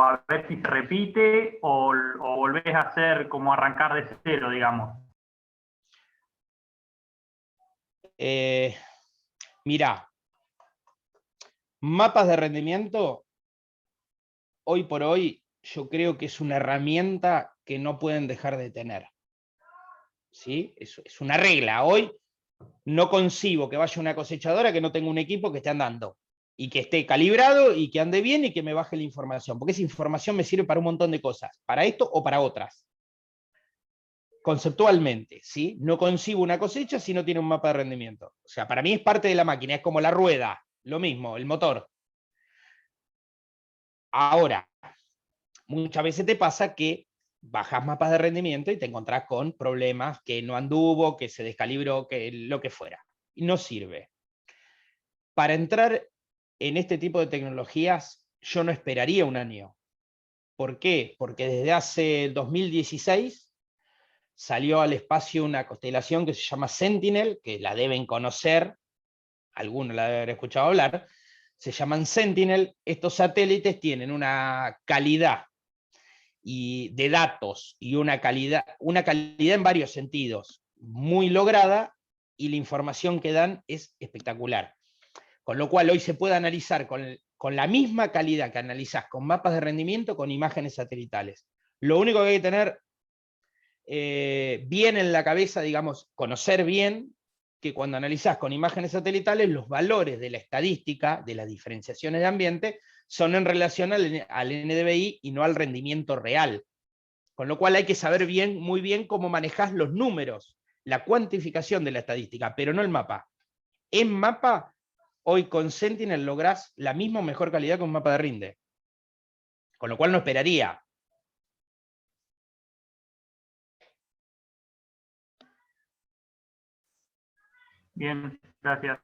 a ver si se repite o volvés a hacer como arrancar de cero, digamos? Mirá, mapas de rendimiento, hoy por hoy, yo creo que es una herramienta que no pueden dejar de tener. ¿Sí? Es una regla. Hoy no concibo que vaya una cosechadora que no tenga un equipo que esté andando y que esté calibrado y que ande bien y que me baje la información, porque esa información me sirve para un montón de cosas, para esto o para otras. Conceptualmente, ¿sí? No concibo una cosecha si no tiene un mapa de rendimiento. O sea, para mí es parte de la máquina, es como la rueda, lo mismo, el motor. Ahora, muchas veces te pasa que bajas mapas de rendimiento y te encontrás con problemas que no anduvo, que se descalibró, que lo que fuera. Y no sirve. Para entrar en este tipo de tecnologías, yo no esperaría un año. ¿Por qué? Porque desde hace 2016 salió al espacio una constelación que se llama Sentinel, que la deben conocer, algunos la deben haber escuchado hablar, se llaman Sentinel. Estos satélites tienen una calidad y de datos y una calidad en varios sentidos muy lograda, y la información que dan es espectacular. Con lo cual hoy se puede analizar con la misma calidad que analizás con mapas de rendimiento con imágenes satelitales. Lo único que hay que tener bien en la cabeza, digamos, conocer bien que cuando analizás con imágenes satelitales, los valores de la estadística, de las diferenciaciones de ambiente, son en relación al NDVI y no al rendimiento real. Con lo cual hay que saber bien, muy bien cómo manejás los números, la cuantificación de la estadística, pero no el mapa. En mapa, hoy con Sentinel lográs la misma o mejor calidad que un mapa de rinde. Con lo cual no esperaría. Bien, gracias.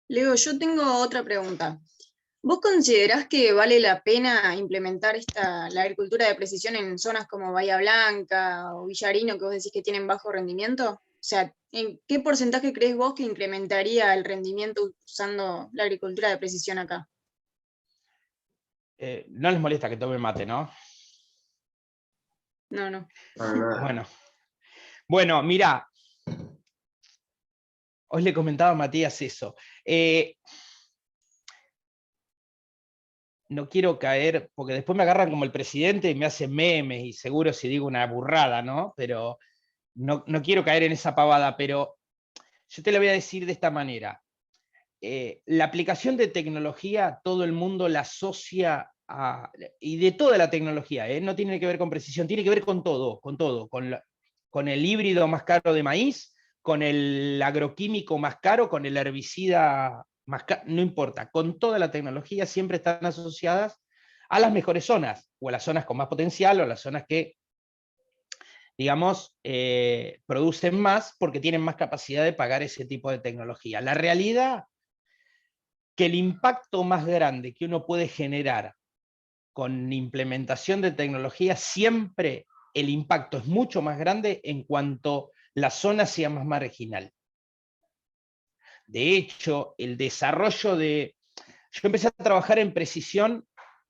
Leo, yo tengo otra pregunta. ¿Vos considerás que vale la pena implementar la agricultura de precisión en zonas como Bahía Blanca o Villarino, que vos decís que tienen bajo rendimiento? O sea, ¿en qué porcentaje crees vos que incrementaría el rendimiento usando la agricultura de precisión acá? No les molesta que tome mate, ¿no? No, no. Bueno, mira, hoy le comentaba a Matías eso. No quiero caer, porque después me agarran como el presidente y me hacen memes, y seguro si digo una burrada, ¿no? Pero no quiero caer en esa pavada, pero yo te lo voy a decir de esta manera. La aplicación de tecnología, todo el mundo la asocia y de toda la tecnología, no tiene que ver con precisión, tiene que ver con todo, con el híbrido más caro de maíz, con el agroquímico más caro, con el herbicida más caro, no importa, con toda la tecnología siempre están asociadas a las mejores zonas, o a las zonas con más potencial, o a las zonas que, digamos, producen más porque tienen más capacidad de pagar ese tipo de tecnología. La realidad que el impacto más grande que uno puede generar con implementación de tecnología, siempre el impacto es mucho más grande en cuanto la zona sea más marginal. De hecho, el desarrollo de... Yo empecé a trabajar en precisión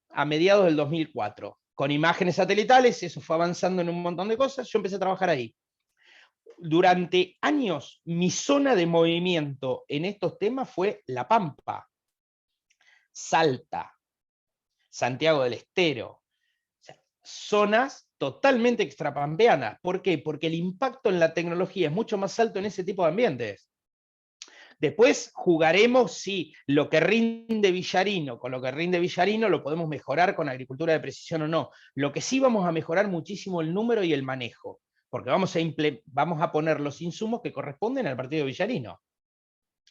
a mediados del 2004, con imágenes satelitales, eso fue avanzando en un montón de cosas, yo empecé a trabajar ahí. Durante años, mi zona de movimiento en estos temas fue La Pampa, Salta, Santiago del Estero, o sea, zonas totalmente extrapampeanas. ¿Por qué? Porque el impacto en la tecnología es mucho más alto en ese tipo de ambientes. Después jugaremos si lo que rinde Villarino con lo que rinde Villarino lo podemos mejorar con agricultura de precisión o no. Lo que sí vamos a mejorar muchísimo el número y el manejo, porque vamos a poner los insumos que corresponden al partido de Villarino.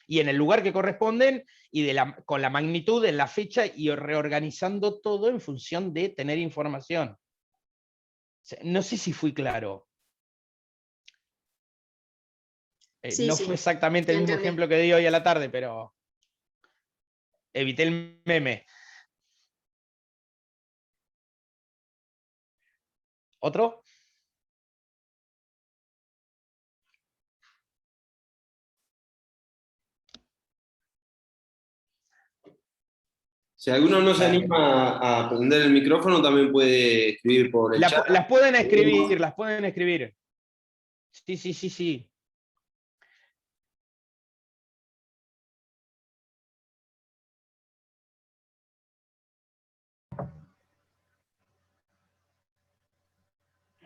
Y en el lugar que corresponden, y con la magnitud, en la fecha, y reorganizando todo en función de tener información. O sea, no sé si fui claro. Sí, No sí, fue exactamente el mismo entendí. ejemplo que di hoy a la tarde, pero evité el meme. ¿Otro? Si alguno no se anima a prender el micrófono, también puede escribir por el chat. Las pueden escribir, las pueden escribir. Sí, sí, sí, sí.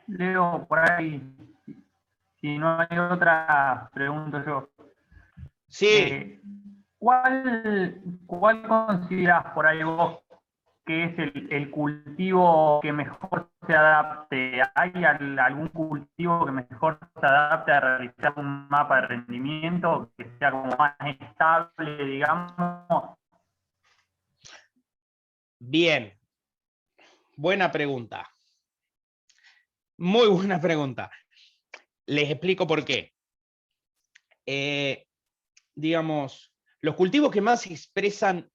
Leo, por ahí, si no hay otra, pregunto yo. Sí. ¿Cuál consideras por ahí vos que es el cultivo que mejor se adapte? ¿Hay algún cultivo que mejor se adapte a realizar un mapa de rendimiento, que sea como más estable, digamos? Bien. Buena pregunta. Muy buena pregunta. Les explico por qué. Digamos, los cultivos que más expresan...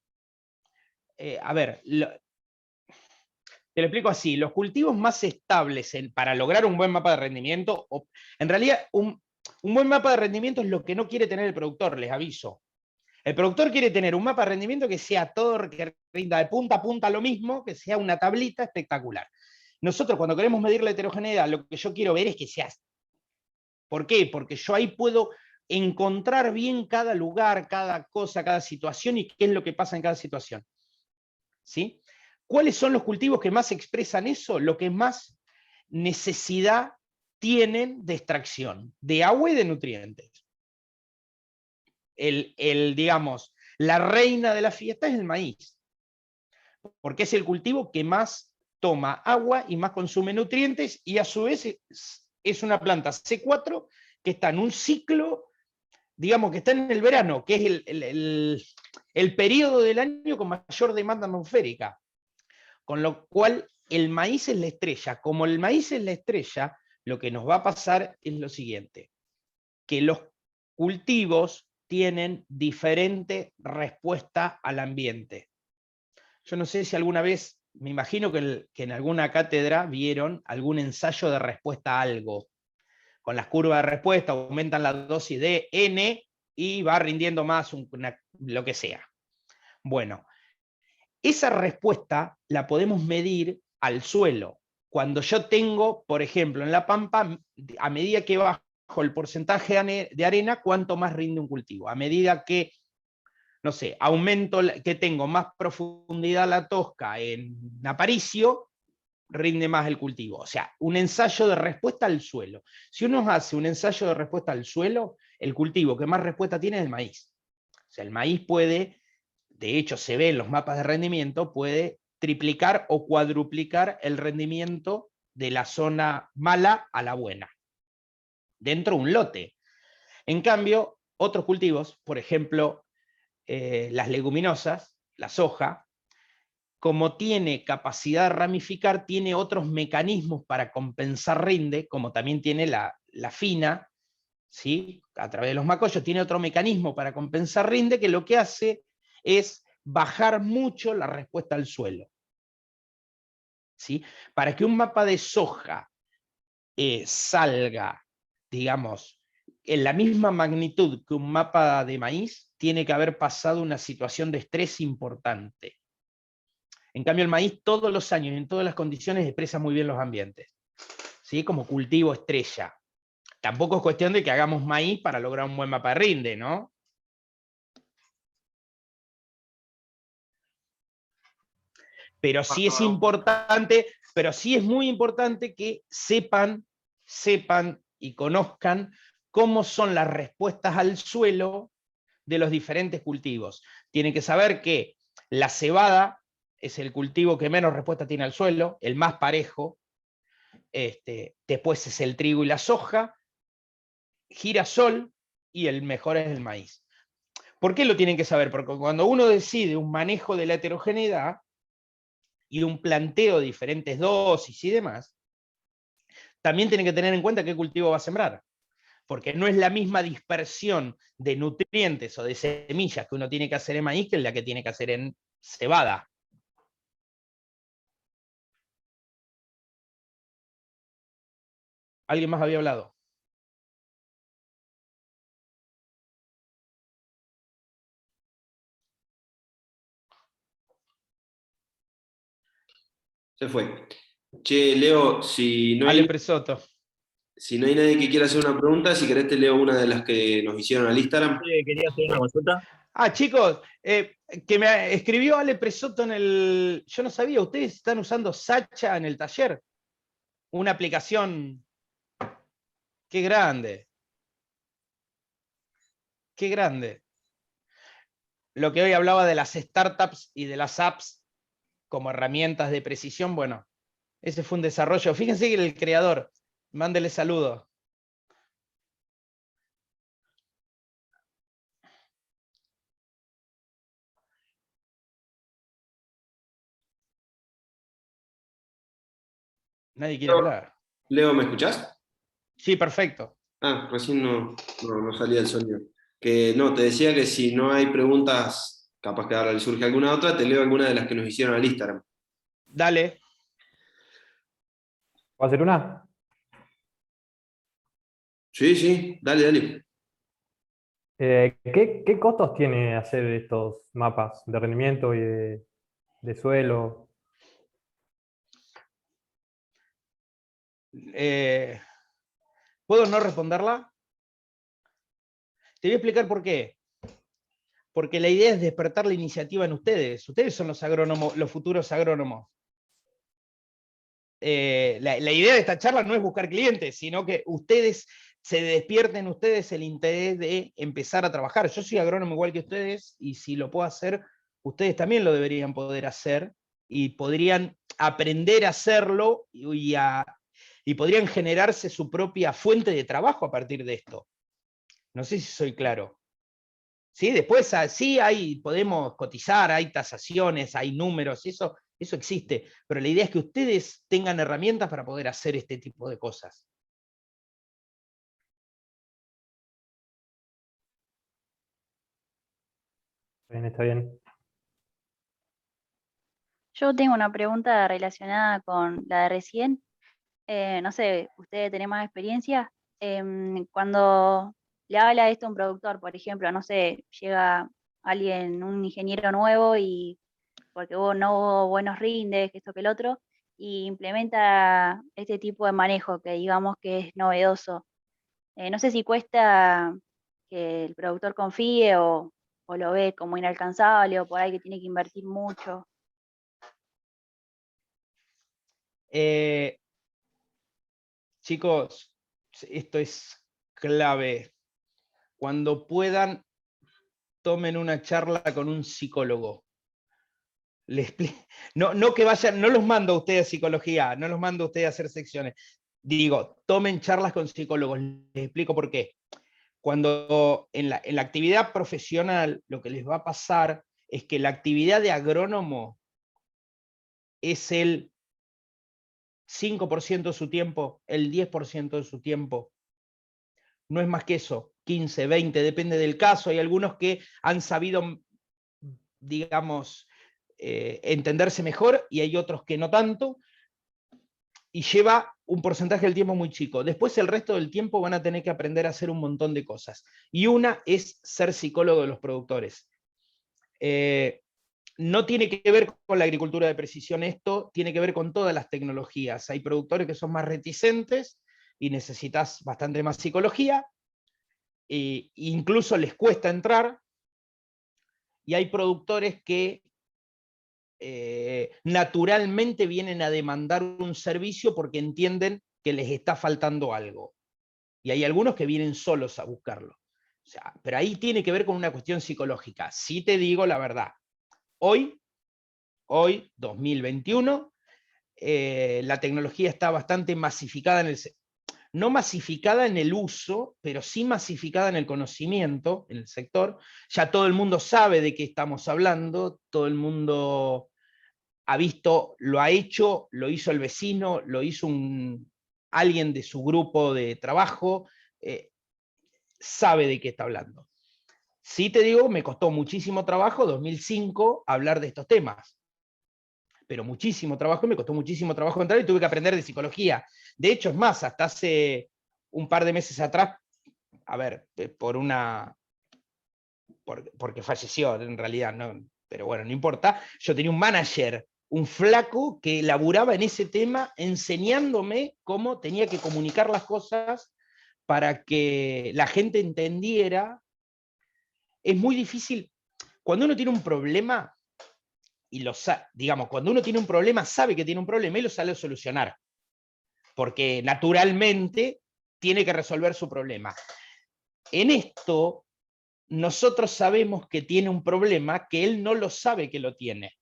a ver, te lo explico así. Los cultivos más estables para lograr un buen mapa de rendimiento, en realidad un buen mapa de rendimiento es lo que no quiere tener el productor, les aviso. El productor quiere tener un mapa de rendimiento que sea todo, que rinda de punta a punta lo mismo, que sea una tablita espectacular. Nosotros cuando queremos medir la heterogeneidad, lo que yo quiero ver es que sea... ¿Por qué? Porque yo ahí puedo encontrar bien cada lugar, cada cosa, cada situación y qué es lo que pasa en cada situación. ¿Sí? ¿Cuáles son los cultivos que más expresan eso? Lo que más necesidad tienen de extracción, de agua y de nutrientes. Digamos, la reina de la fiesta es el maíz, porque es el cultivo que más toma agua y más consume nutrientes, y a su vez es una planta C4 que está en un ciclo, digamos que está en el verano, que es el periodo del año con mayor demanda atmosférica. Con lo cual, el maíz es la estrella. Como el maíz es la estrella, lo que nos va a pasar es lo siguiente, que los cultivos tienen diferente respuesta al ambiente. Yo no sé si alguna vez, me imagino que en alguna cátedra vieron algún ensayo de respuesta a algo. Con las curvas de respuesta aumentan la dosis de N y va rindiendo más lo que sea. Bueno, esa respuesta la podemos medir al suelo. Cuando yo tengo, por ejemplo, en la pampa, a medida que bajo el porcentaje de arena, cuánto más rinde un cultivo. A medida que, no sé, aumento, que tengo más profundidad la tosca en Aparicio, rinde más el cultivo. O sea, un ensayo de respuesta al suelo. Si uno hace un ensayo de respuesta al suelo, el cultivo que más respuesta tiene es el maíz. O sea, el maíz puede, de hecho se ve en los mapas de rendimiento, puede triplicar o cuadruplicar el rendimiento de la zona mala a la buena, dentro de un lote. En cambio, otros cultivos, por ejemplo, las leguminosas, la soja, como tiene capacidad de ramificar, tiene otros mecanismos para compensar rinde, como también tiene la fina, ¿sí? A través de los macollos, tiene otro mecanismo para compensar rinde, que lo que hace es bajar mucho la respuesta al suelo. ¿Sí? Para que un mapa de soja salga, digamos, en la misma magnitud que un mapa de maíz, tiene que haber pasado una situación de estrés importante. En cambio, el maíz todos los años y en todas las condiciones expresa muy bien los ambientes, ¿sí? Como cultivo estrella. Tampoco es cuestión de que hagamos maíz para lograr un buen mapa de rinde, ¿no? Pero sí es importante, pero sí es muy importante que sepan y conozcan cómo son las respuestas al suelo de los diferentes cultivos. Tienen que saber que la cebada es el cultivo que menos respuesta tiene al suelo, el más parejo. Después es el trigo y la soja, girasol, y el mejor es el maíz. ¿Por qué lo tienen que saber? Porque cuando uno decide un manejo de la heterogeneidad y un planteo de diferentes dosis y demás, también tienen que tener en cuenta qué cultivo va a sembrar. Porque no es la misma dispersión de nutrientes o de semillas que uno tiene que hacer en maíz que la que tiene que hacer en cebada. ¿Alguien más había hablado? Se fue. Che, Leo, si no Ale hay, Presotto. si no hay nadie que quiera hacer una pregunta, si querés te leo una de las que nos hicieron al Instagram. Quería hacer una consulta. Chicos, que me escribió Ale Presotto en el... Yo no sabía, ¿ustedes están usando Sacha en el taller? Una aplicación... ¡Qué grande! ¡Qué grande! Lo que hoy hablaba de las startups y de las apps como herramientas de precisión, bueno, ese fue un desarrollo. Fíjense que el creador, mándele saludos. Nadie quiere hablar. Leo, ¿me escuchás? Sí, perfecto. Ah, recién no salía el sonido. Que no, te decía que si no hay preguntas, capaz que ahora le surge alguna otra, te leo alguna de las que nos hicieron al Instagram. Dale. ¿Puedo hacer una? Sí, dale. ¿Qué costos tiene hacer estos mapas de rendimiento y de suelo? ¿Puedo no responderla? Te voy a explicar por qué. Porque la idea es despertar la iniciativa en ustedes. Ustedes son los agrónomos, los futuros agrónomos. La idea de esta charla no es buscar clientes, sino que ustedes se despierten ustedes el interés de empezar a trabajar. Yo soy agrónomo igual que ustedes, y si lo puedo hacer, ustedes también lo deberían poder hacer, y podrían aprender a hacerlo, y podrían generarse su propia fuente de trabajo a partir de esto. No sé si soy claro. ¿Sí? Después sí podemos cotizar, hay tasaciones, hay números, eso existe, pero la idea es que ustedes tengan herramientas para poder hacer este tipo de cosas. Está bien. Yo tengo una pregunta relacionada con la de recién. No sé, ustedes tienen más experiencia. Cuando le habla esto a un productor, por ejemplo, no sé, llega alguien, un ingeniero nuevo, y porque no hubo buenos rindes, que esto que el otro, y implementa este tipo de manejo que digamos que es novedoso. No sé si cuesta que el productor confíe o lo ve como inalcanzable, o por ahí que tiene que invertir mucho. Chicos, esto es clave. Cuando puedan, tomen una charla con un psicólogo. No que vayan, no los mando a ustedes a psicología, no los mando a ustedes a hacer secciones. Digo, tomen charlas con psicólogos. Les explico por qué. Cuando en la actividad profesional lo que les va a pasar es que la actividad de agrónomo es el 5% de su tiempo, el 10% de su tiempo. No es más que eso, 15, 20, depende del caso. Hay algunos que han sabido, digamos, entenderse mejor, y hay otros que no tanto, y lleva un porcentaje del tiempo muy chico. Después el resto del tiempo van a tener que aprender a hacer un montón de cosas. Y una es ser psicólogo de los productores. No tiene que ver con la agricultura de precisión esto, tiene que ver con todas las tecnologías. Hay productores que son más reticentes y necesitas bastante más psicología, e incluso les cuesta entrar, y hay productores que naturalmente vienen a demandar un servicio porque entienden que les está faltando algo. Y hay algunos que vienen solos a buscarlo. O sea, pero ahí tiene que ver con una cuestión psicológica. Sí te digo la verdad. Hoy 2021, la tecnología está bastante masificada no masificada en el uso, pero sí masificada en el conocimiento, en el sector. Ya todo el mundo sabe de qué estamos hablando, todo el mundo ha visto, lo ha hecho, lo hizo el vecino, lo hizo alguien de su grupo de trabajo, sabe de qué está hablando. Sí te digo, me costó muchísimo trabajo, 2005, hablar de estos temas. Pero muchísimo trabajo, y me costó muchísimo trabajo entrar, y tuve que aprender de psicología. De hecho, es más, hasta hace un par de meses atrás, a ver, porque falleció en realidad, ¿no? Pero bueno, no importa, yo tenía un manager un flaco que laburaba en ese tema enseñándome cómo tenía que comunicar las cosas para que la gente entendiera. Es muy difícil. Cuando uno tiene un problema, digamos, cuando uno tiene un problema, sabe que tiene un problema y lo sale a solucionar. Porque naturalmente tiene que resolver su problema. En esto, nosotros sabemos que tiene un problema que él no lo sabe que lo tiene.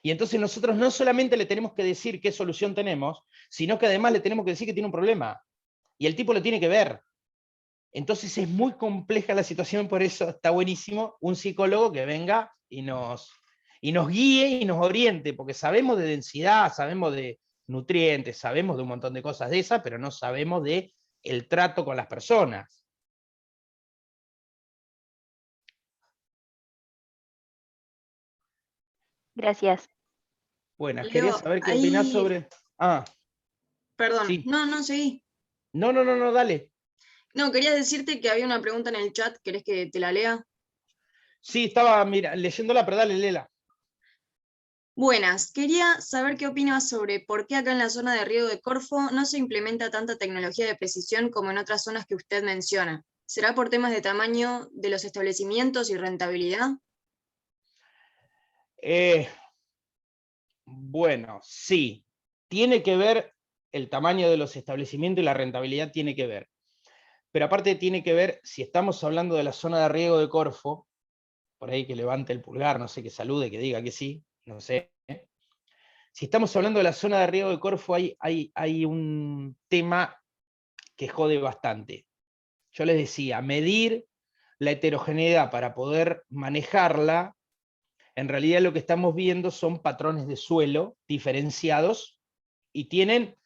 Y entonces nosotros no solamente le tenemos que decir qué solución tenemos, sino que además le tenemos que decir que tiene un problema. Y el tipo lo tiene que ver. Entonces es muy compleja la situación, por eso está buenísimo un psicólogo que venga y nos guíe y nos oriente, porque sabemos de densidad, sabemos de nutrientes, sabemos de un montón de cosas de esas, pero no sabemos de el trato con las personas. Gracias. Bueno, Leo, quería saber qué opinás ahí, sobre... Ah, perdón, sí. no, seguí. No, dale. No, quería decirte que había una pregunta en el chat, ¿querés que te la lea? Sí, estaba leyéndola, pero dale, léela. Buenas, quería saber qué opinas sobre por qué acá en la zona de Río de Corfo no se implementa tanta tecnología de precisión como en otras zonas que usted menciona. ¿Será por temas de tamaño de los establecimientos y rentabilidad? Bueno, sí. Tiene que ver el tamaño de los establecimientos y la rentabilidad tiene que ver. Pero aparte tiene que ver, si estamos hablando de la zona de riego de Corfo, por ahí que levante el pulgar, no sé, que salude, que diga que sí, no sé. Si estamos hablando de la zona de riego de Corfo, hay un tema que jode bastante. Yo les decía, medir la heterogeneidad para poder manejarla, en realidad lo que estamos viendo son patrones de suelo diferenciados y tienen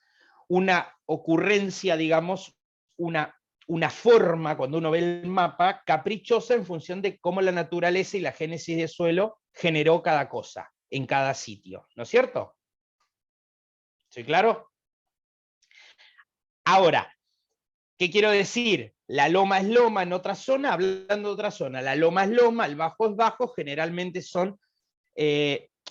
una ocurrencia, digamos, una forma, cuando uno ve el mapa, caprichosa en función de cómo la naturaleza y la génesis de suelo generó cada cosa en cada sitio, ¿no es cierto? ¿Soy claro? Ahora, ¿qué quiero decir? La loma es loma en otra zona, hablando de otra zona, la loma es loma, el bajo es bajo, generalmente son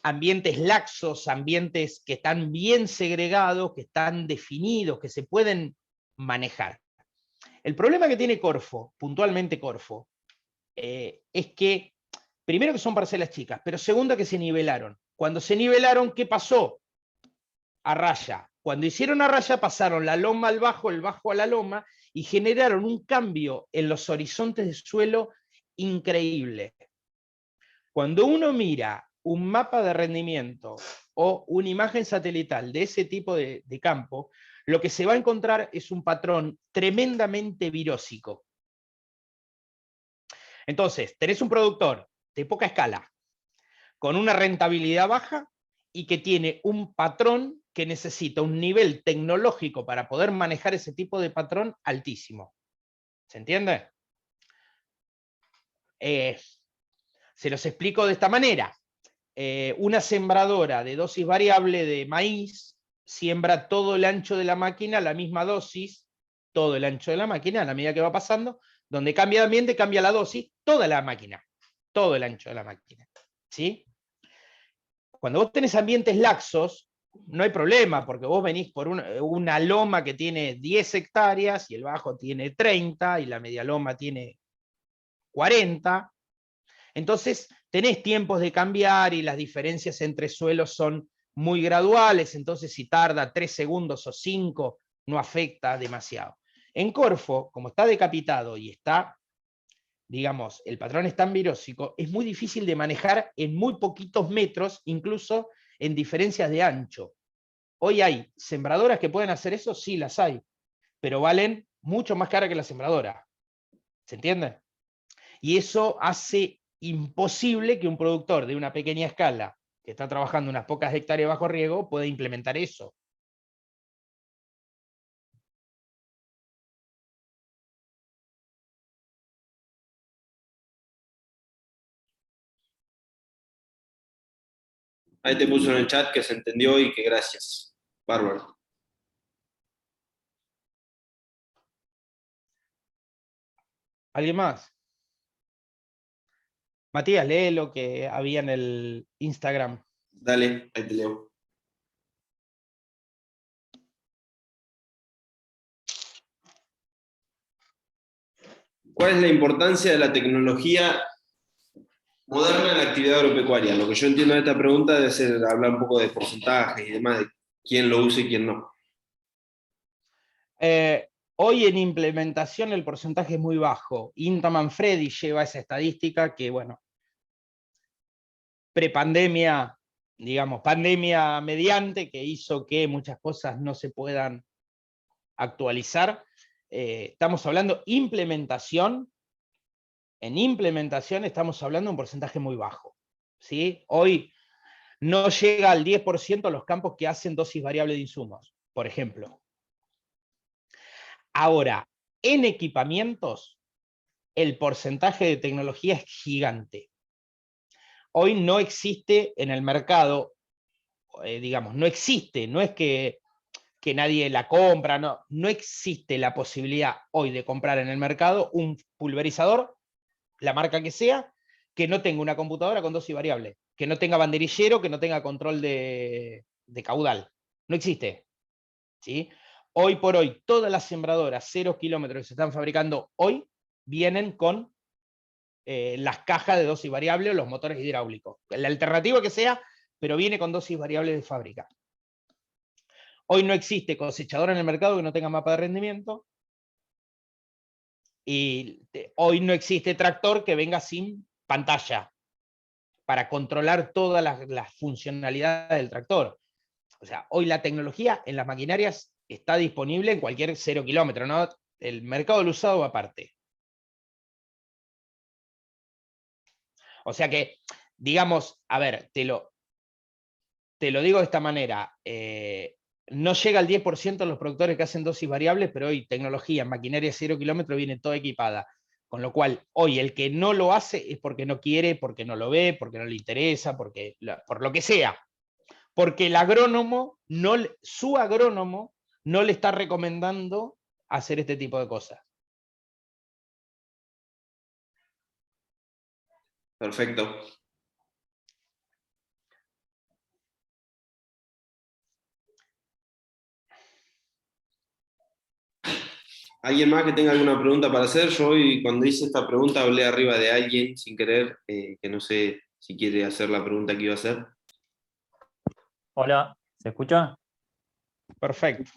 ambientes laxos, ambientes que están bien segregados, que están definidos, que se pueden manejar. El problema que tiene Corfo, puntualmente Corfo, es que, primero que son parcelas chicas, pero segundo que se nivelaron. Cuando se nivelaron, ¿qué pasó? A raya. Cuando hicieron a raya pasaron la loma al bajo, el bajo a la loma, y generaron un cambio en los horizontes de suelo increíble. Cuando uno mira un mapa de rendimiento o una imagen satelital de ese tipo de campo, lo que se va a encontrar es un patrón tremendamente virósico. Entonces, tenés un productor de poca escala, con una rentabilidad baja y que tiene un patrón que necesita un nivel tecnológico para poder manejar ese tipo de patrón altísimo. ¿Se entiende? Se los explico de esta manera. Una sembradora de dosis variable de maíz siembra todo el ancho de la máquina, la misma dosis, todo el ancho de la máquina, a la medida que va pasando, donde cambia de ambiente, cambia la dosis, toda la máquina, todo el ancho de la máquina. ¿Sí? Cuando vos tenés ambientes laxos, no hay problema, porque vos venís por una loma que tiene 10 hectáreas, y el bajo tiene 30, y la media loma tiene 40, entonces tenés tiempos de cambiar y las diferencias entre suelos son muy graduales, entonces si tarda 3 segundos o 5 no afecta demasiado. En Corfo, como está decapitado y está, digamos, el patrón es tan virósico, es muy difícil de manejar en muy poquitos metros, incluso en diferencias de ancho. Hoy hay sembradoras que pueden hacer eso, sí las hay, pero valen mucho más cara que la sembradora. ¿Se entiende? Y eso hace imposible que un productor de una pequeña escala, que está trabajando unas pocas hectáreas bajo riego, pueda implementar eso. Ahí te puso en el chat que se entendió y que gracias. Bárbaro. ¿Alguien más? Matías, lee lo que había en el Instagram. Dale, ahí te leo. ¿Cuál es la importancia de la tecnología moderna en la actividad agropecuaria? Lo que yo entiendo de esta pregunta debe ser hablar un poco de porcentajes y demás, de quién lo usa y quién no. Hoy en implementación el porcentaje es muy bajo. Inta Manfredi lleva esa estadística que, bueno, prepandemia, digamos, pandemia mediante, que hizo que muchas cosas no se puedan actualizar. Estamos hablando implementación. En implementación estamos hablando de un porcentaje muy bajo, ¿sí? Hoy no llega al 10% los campos que hacen dosis variable de insumos, por ejemplo. Ahora, en equipamientos, el porcentaje de tecnología es gigante. Hoy no existe en el mercado, digamos, no existe, no es que nadie la compra, no existe la posibilidad hoy de comprar en el mercado un pulverizador, la marca que sea, que no tenga una computadora con dosis variable, que no tenga banderillero, que no tenga control de caudal. No existe, ¿sí? Hoy por hoy, todas las sembradoras 0 kilómetros que se están fabricando hoy vienen con las cajas de dosis variable o los motores hidráulicos. La alternativa que sea, pero viene con dosis variable de fábrica. Hoy no existe cosechadora en el mercado que no tenga mapa de rendimiento. Y hoy no existe tractor que venga sin pantalla para controlar todas las funcionalidades del tractor. O sea, hoy la tecnología en las maquinarias está disponible en cualquier 0 kilómetro, ¿no? El mercado del usado va aparte. O sea que, digamos, a ver, te lo digo de esta manera, no llega al 10% de los productores que hacen dosis variables, pero hoy tecnología en maquinaria 0 kilómetros viene toda equipada. Con lo cual, hoy el que no lo hace es porque no quiere, porque no lo ve, porque no le interesa, por lo que sea. Porque el agrónomo, su agrónomo, no le está recomendando hacer este tipo de cosas. Perfecto. ¿Alguien más que tenga alguna pregunta para hacer? Yo hoy, cuando hice esta pregunta, hablé arriba de alguien sin querer, que no sé si quiere hacer la pregunta que iba a hacer. Hola, ¿se escucha? Perfecto.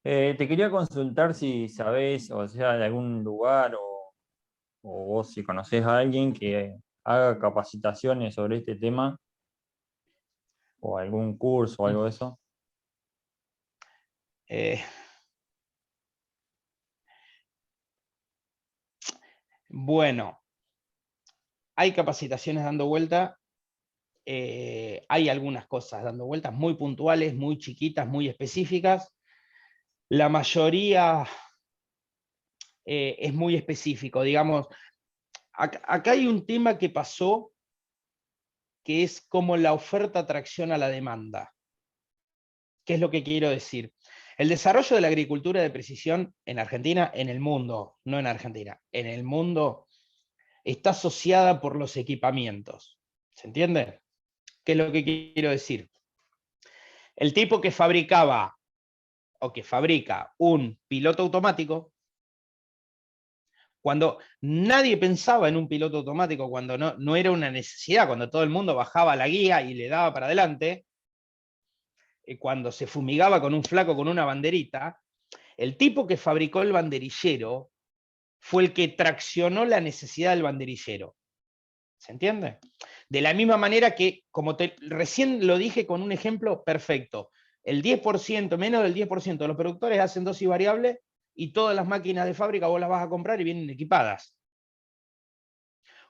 Te quería consultar si sabés, o sea, de algún lugar o vos si conocés a alguien que haga capacitaciones sobre este tema, o algún curso o algo de eso. Bueno, hay capacitaciones dando vuelta, hay algunas cosas dando vueltas muy puntuales, muy chiquitas, muy específicas. La mayoría es muy específico, digamos. Acá hay un tema que pasó, que es cómo la oferta tracciona la demanda. ¿Qué es lo que quiero decir? El desarrollo de la agricultura de precisión en Argentina, en el mundo, no en Argentina, en el mundo, está asociada por los equipamientos. ¿Se entiende? ¿Qué es lo que quiero decir? El tipo que fabricaba o que fabrica un piloto automático, cuando nadie pensaba en un piloto automático, cuando no era una necesidad, cuando todo el mundo bajaba la guía y le daba para adelante, cuando se fumigaba con un flaco con una banderita, el tipo que fabricó el banderillero fue el que traccionó la necesidad del banderillero. ¿Se entiende? De la misma manera que, como recién lo dije con un ejemplo perfecto, el 10%, menos del 10% de los productores hacen dosis variable y todas las máquinas de fábrica vos las vas a comprar y vienen equipadas.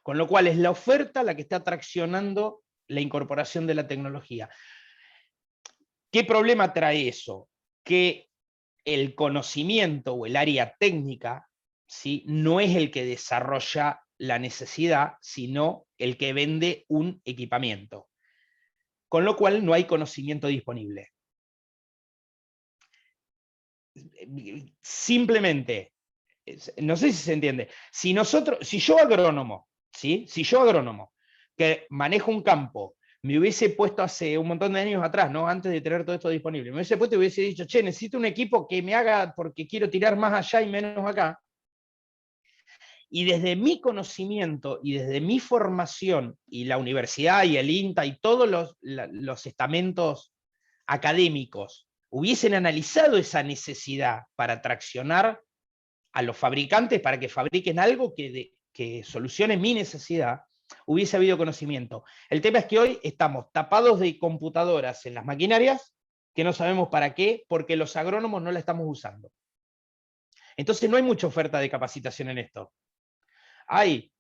Con lo cual es la oferta la que está traccionando la incorporación de la tecnología. ¿Qué problema trae eso? Que el conocimiento o el área técnica, ¿sí?, no es el que desarrolla la necesidad, sino el que vende un equipamiento. Con lo cual no hay conocimiento disponible. Simplemente, no sé si se entiende, si yo agrónomo, ¿sí?, si yo agrónomo, que manejo un campo, me hubiese puesto hace un montón de años atrás, ¿no? Antes de tener todo esto disponible, me hubiese puesto y hubiese dicho, che, necesito un equipo que me haga porque quiero tirar más allá y menos acá. Y desde mi conocimiento y desde mi formación, y la universidad y el INTA y todos los estamentos académicos hubiesen analizado esa necesidad para traccionar a los fabricantes para que fabriquen algo que solucione mi necesidad, hubiese habido conocimiento. El tema es que hoy estamos tapados de computadoras en las maquinarias que no sabemos para qué, porque los agrónomos no la estamos usando. Entonces no hay mucha oferta de capacitación en esto. Hay,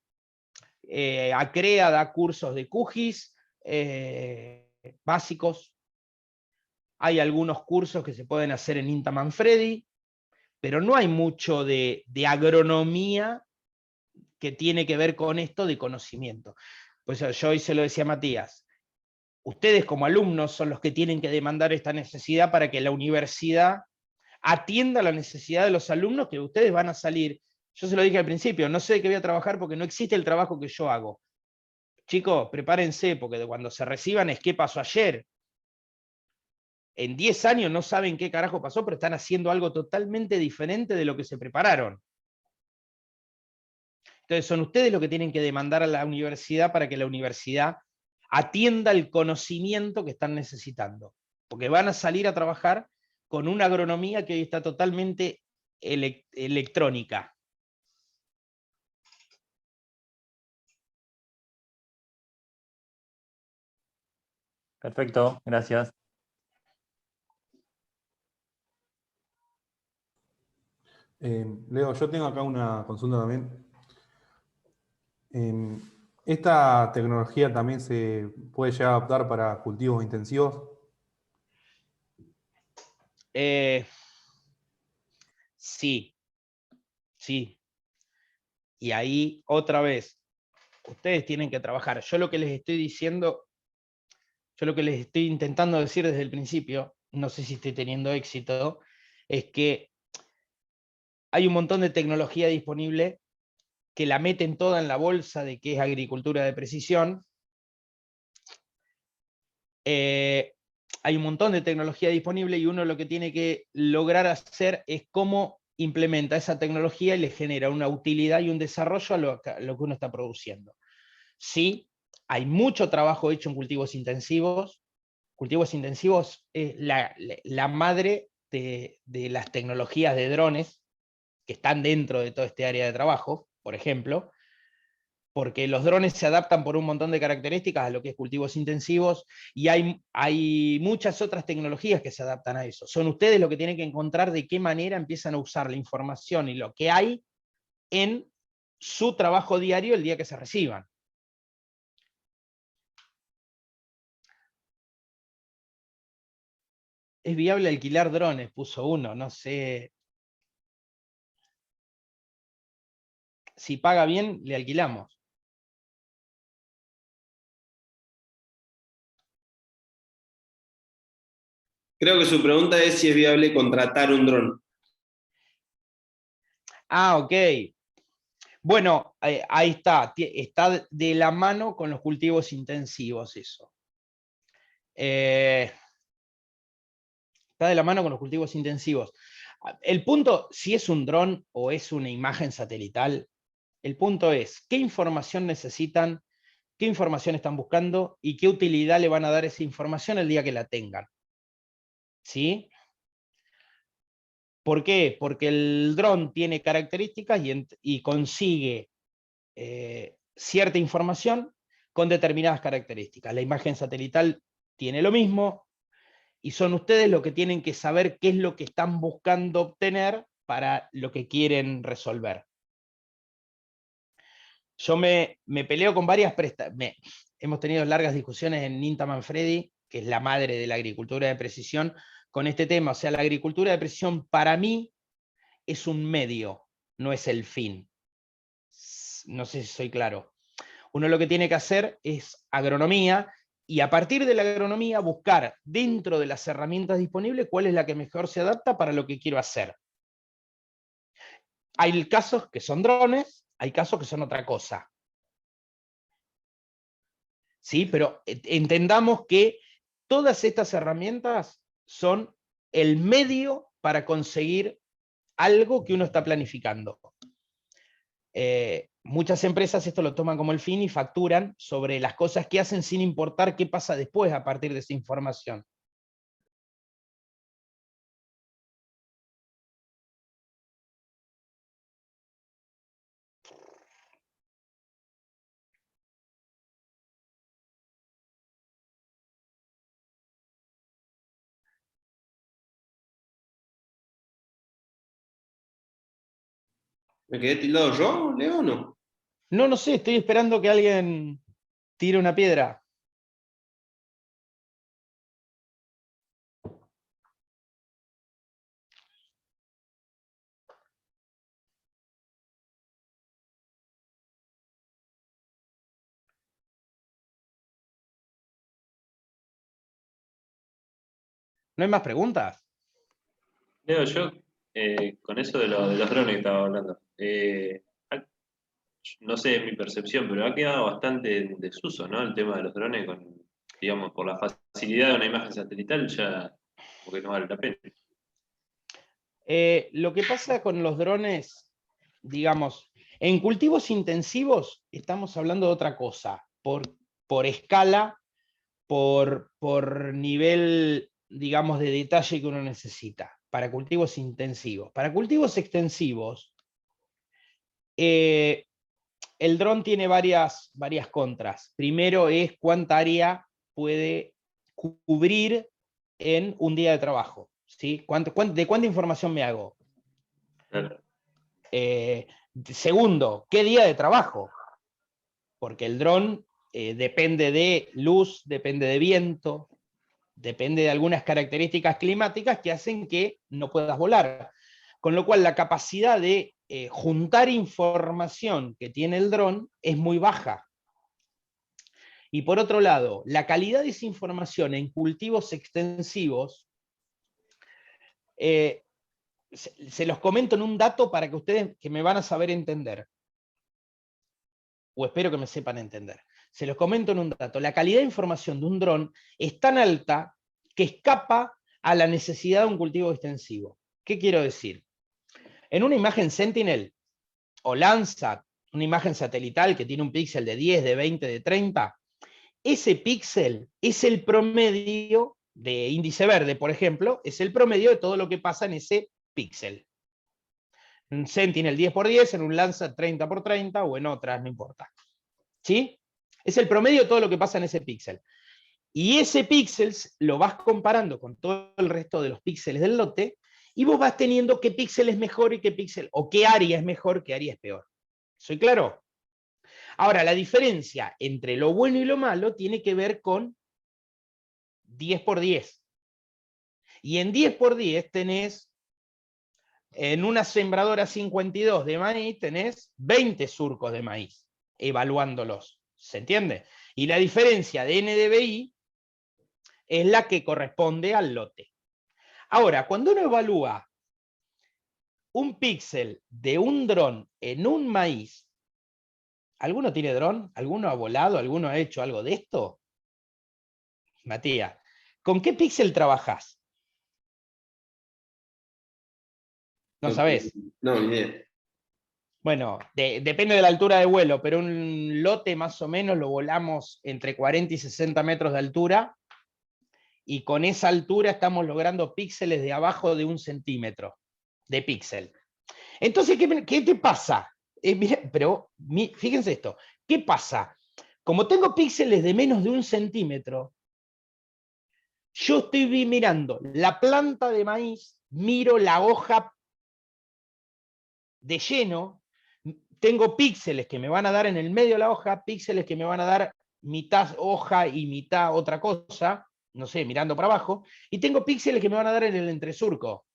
ACREA da cursos de QGIS básicos, hay algunos cursos que se pueden hacer en INTA Manfredi, pero no hay mucho de agronomía que tiene que ver con esto de conocimiento. Pues yo hoy se lo decía a Matías, ustedes como alumnos son los que tienen que demandar esta necesidad para que la universidad atienda la necesidad de los alumnos, que ustedes van a salir. Yo se lo dije al principio, no sé de qué voy a trabajar porque no existe el trabajo que yo hago. Chicos, prepárense, porque cuando se reciban es qué pasó ayer. En 10 años no saben qué carajo pasó, pero están haciendo algo totalmente diferente de lo que se prepararon. Entonces son ustedes los que tienen que demandar a la universidad para que la universidad atienda el conocimiento que están necesitando. Porque van a salir a trabajar con una agronomía que hoy está totalmente electrónica. Perfecto, gracias. Leo, yo tengo acá una consulta también. ¿Esta tecnología también se puede llegar a adaptar para cultivos intensivos? Sí, sí. Y ahí, otra vez, ustedes tienen que trabajar. Yo lo que les estoy diciendo, yo lo que les estoy intentando decir desde el principio, no sé si estoy teniendo éxito, es que hay un montón de tecnología disponible que la meten toda en la bolsa de que es agricultura de precisión. Hay un montón de tecnología disponible y uno lo que tiene que lograr hacer es cómo implementa esa tecnología y le genera una utilidad y un desarrollo a lo que uno está produciendo. Sí, hay mucho trabajo hecho en cultivos intensivos. Cultivos intensivos es la madre de las tecnologías de drones que están dentro de todo este área de trabajo, por ejemplo, porque los drones se adaptan por un montón de características a lo que es cultivos intensivos, y hay muchas otras tecnologías que se adaptan a eso. Son ustedes los que tienen que encontrar de qué manera empiezan a usar la información y lo que hay en su trabajo diario el día que se reciban. Es viable alquilar drones, puso uno, no sé. Si paga bien, le alquilamos. Creo que su pregunta es si es viable contratar un dron. Ah, ok. Bueno, ahí está. Está de la mano con los cultivos intensivos eso. Está de la mano con los cultivos intensivos. El punto, si es un dron o es una imagen satelital, el punto es qué información necesitan, qué información están buscando y qué utilidad le van a dar esa información el día que la tengan. ¿Sí? ¿Por qué? Porque el dron tiene características y consigue cierta información con determinadas características. La imagen satelital tiene lo mismo, y son ustedes los que tienen que saber qué es lo que están buscando obtener para lo que quieren resolver. Yo me peleo con varias hemos tenido largas discusiones en INTA Manfredi, que es la madre de la agricultura de precisión, con este tema. O sea, la agricultura de precisión para mí es un medio, no es el fin. No sé si soy claro. Uno lo que tiene que hacer es agronomía, y a partir de la agronomía buscar dentro de las herramientas disponibles cuál es la que mejor se adapta para lo que quiero hacer. Hay casos que son drones, hay casos que son otra cosa. ¿sí? Pero entendamos que todas estas herramientas son el medio para conseguir algo que uno está planificando. Muchas empresas esto lo toman como el fin y facturan sobre las cosas que hacen sin importar qué pasa después a partir de esa información. ¿Me quedé tildado yo, Leo, o no? No, no sé, estoy esperando que alguien tire una piedra. ¿No hay más preguntas? Leo, yo con eso de los drones que estaba hablando, no sé mi percepción, pero ha quedado bastante en desuso, ¿no? El tema de los drones, digamos, por la facilidad de una imagen satelital, ya porque no vale la pena. Lo que pasa con los drones, digamos, en cultivos intensivos estamos hablando de otra cosa, por escala, por nivel, digamos, de detalle que uno necesita, para cultivos intensivos. Para cultivos extensivos, el dron tiene varias contras. Primero es cuánta área puede cubrir en un día de trabajo. ¿Sí? ¿De cuánta información me hago? Claro. Segundo, ¿qué día de trabajo? Porque el dron depende de luz, depende de viento, depende de algunas características climáticas que hacen que no puedas volar. Con lo cual la capacidad de juntar información que tiene el dron es muy baja. Y por otro lado, la calidad de esa información en cultivos extensivos, se los comento en un dato para que ustedes que me van a saber entender, o espero que me sepan entender. Se los comento en un dato. La calidad de información de un dron es tan alta que escapa a la necesidad de un cultivo extensivo. ¿Qué quiero decir? En una imagen Sentinel o Landsat, una imagen satelital que tiene un píxel de 10, de 20, de 30, ese píxel es el promedio de índice verde, por ejemplo, es el promedio de todo lo que pasa en ese píxel. En un Sentinel 10x10, en un Landsat 30x30 o en otras, no importa. ¿Sí? Es el promedio de todo lo que pasa en ese píxel. Y ese píxel lo vas comparando con todo el resto de los píxeles del lote y vos vas teniendo qué píxel es mejor y qué píxel, o qué área es mejor, qué área es peor. ¿Soy claro? Ahora, la diferencia entre lo bueno y lo malo tiene que ver con 10x10. Y en 10x10 tenés, en una sembradora 52 de maíz, tenés 20 surcos de maíz, evaluándolos. ¿Se entiende? Y la diferencia de NDVI es la que corresponde al lote. Ahora, cuando uno evalúa un píxel de un dron en un maíz, ¿alguno tiene dron? ¿Alguno ha volado? ¿Alguno ha hecho algo de esto? Matías, ¿con qué píxel trabajás? ¿No sabés? No, ni idea. Bueno, depende de la altura de vuelo, pero un lote más o menos lo volamos entre 40 y 60 metros de altura, y con esa altura estamos logrando píxeles de abajo de 1 centímetro de píxel. Entonces, ¿qué te pasa? Fíjense esto, ¿qué pasa? Como tengo píxeles de menos de 1 centímetro, yo estoy mirando la planta de maíz, miro la hoja de lleno, tengo píxeles que me van a dar en el medio de la hoja, píxeles que me van a dar mitad hoja y mitad otra cosa, no sé, mirando para abajo, y tengo píxeles que me van a dar en el entresurco.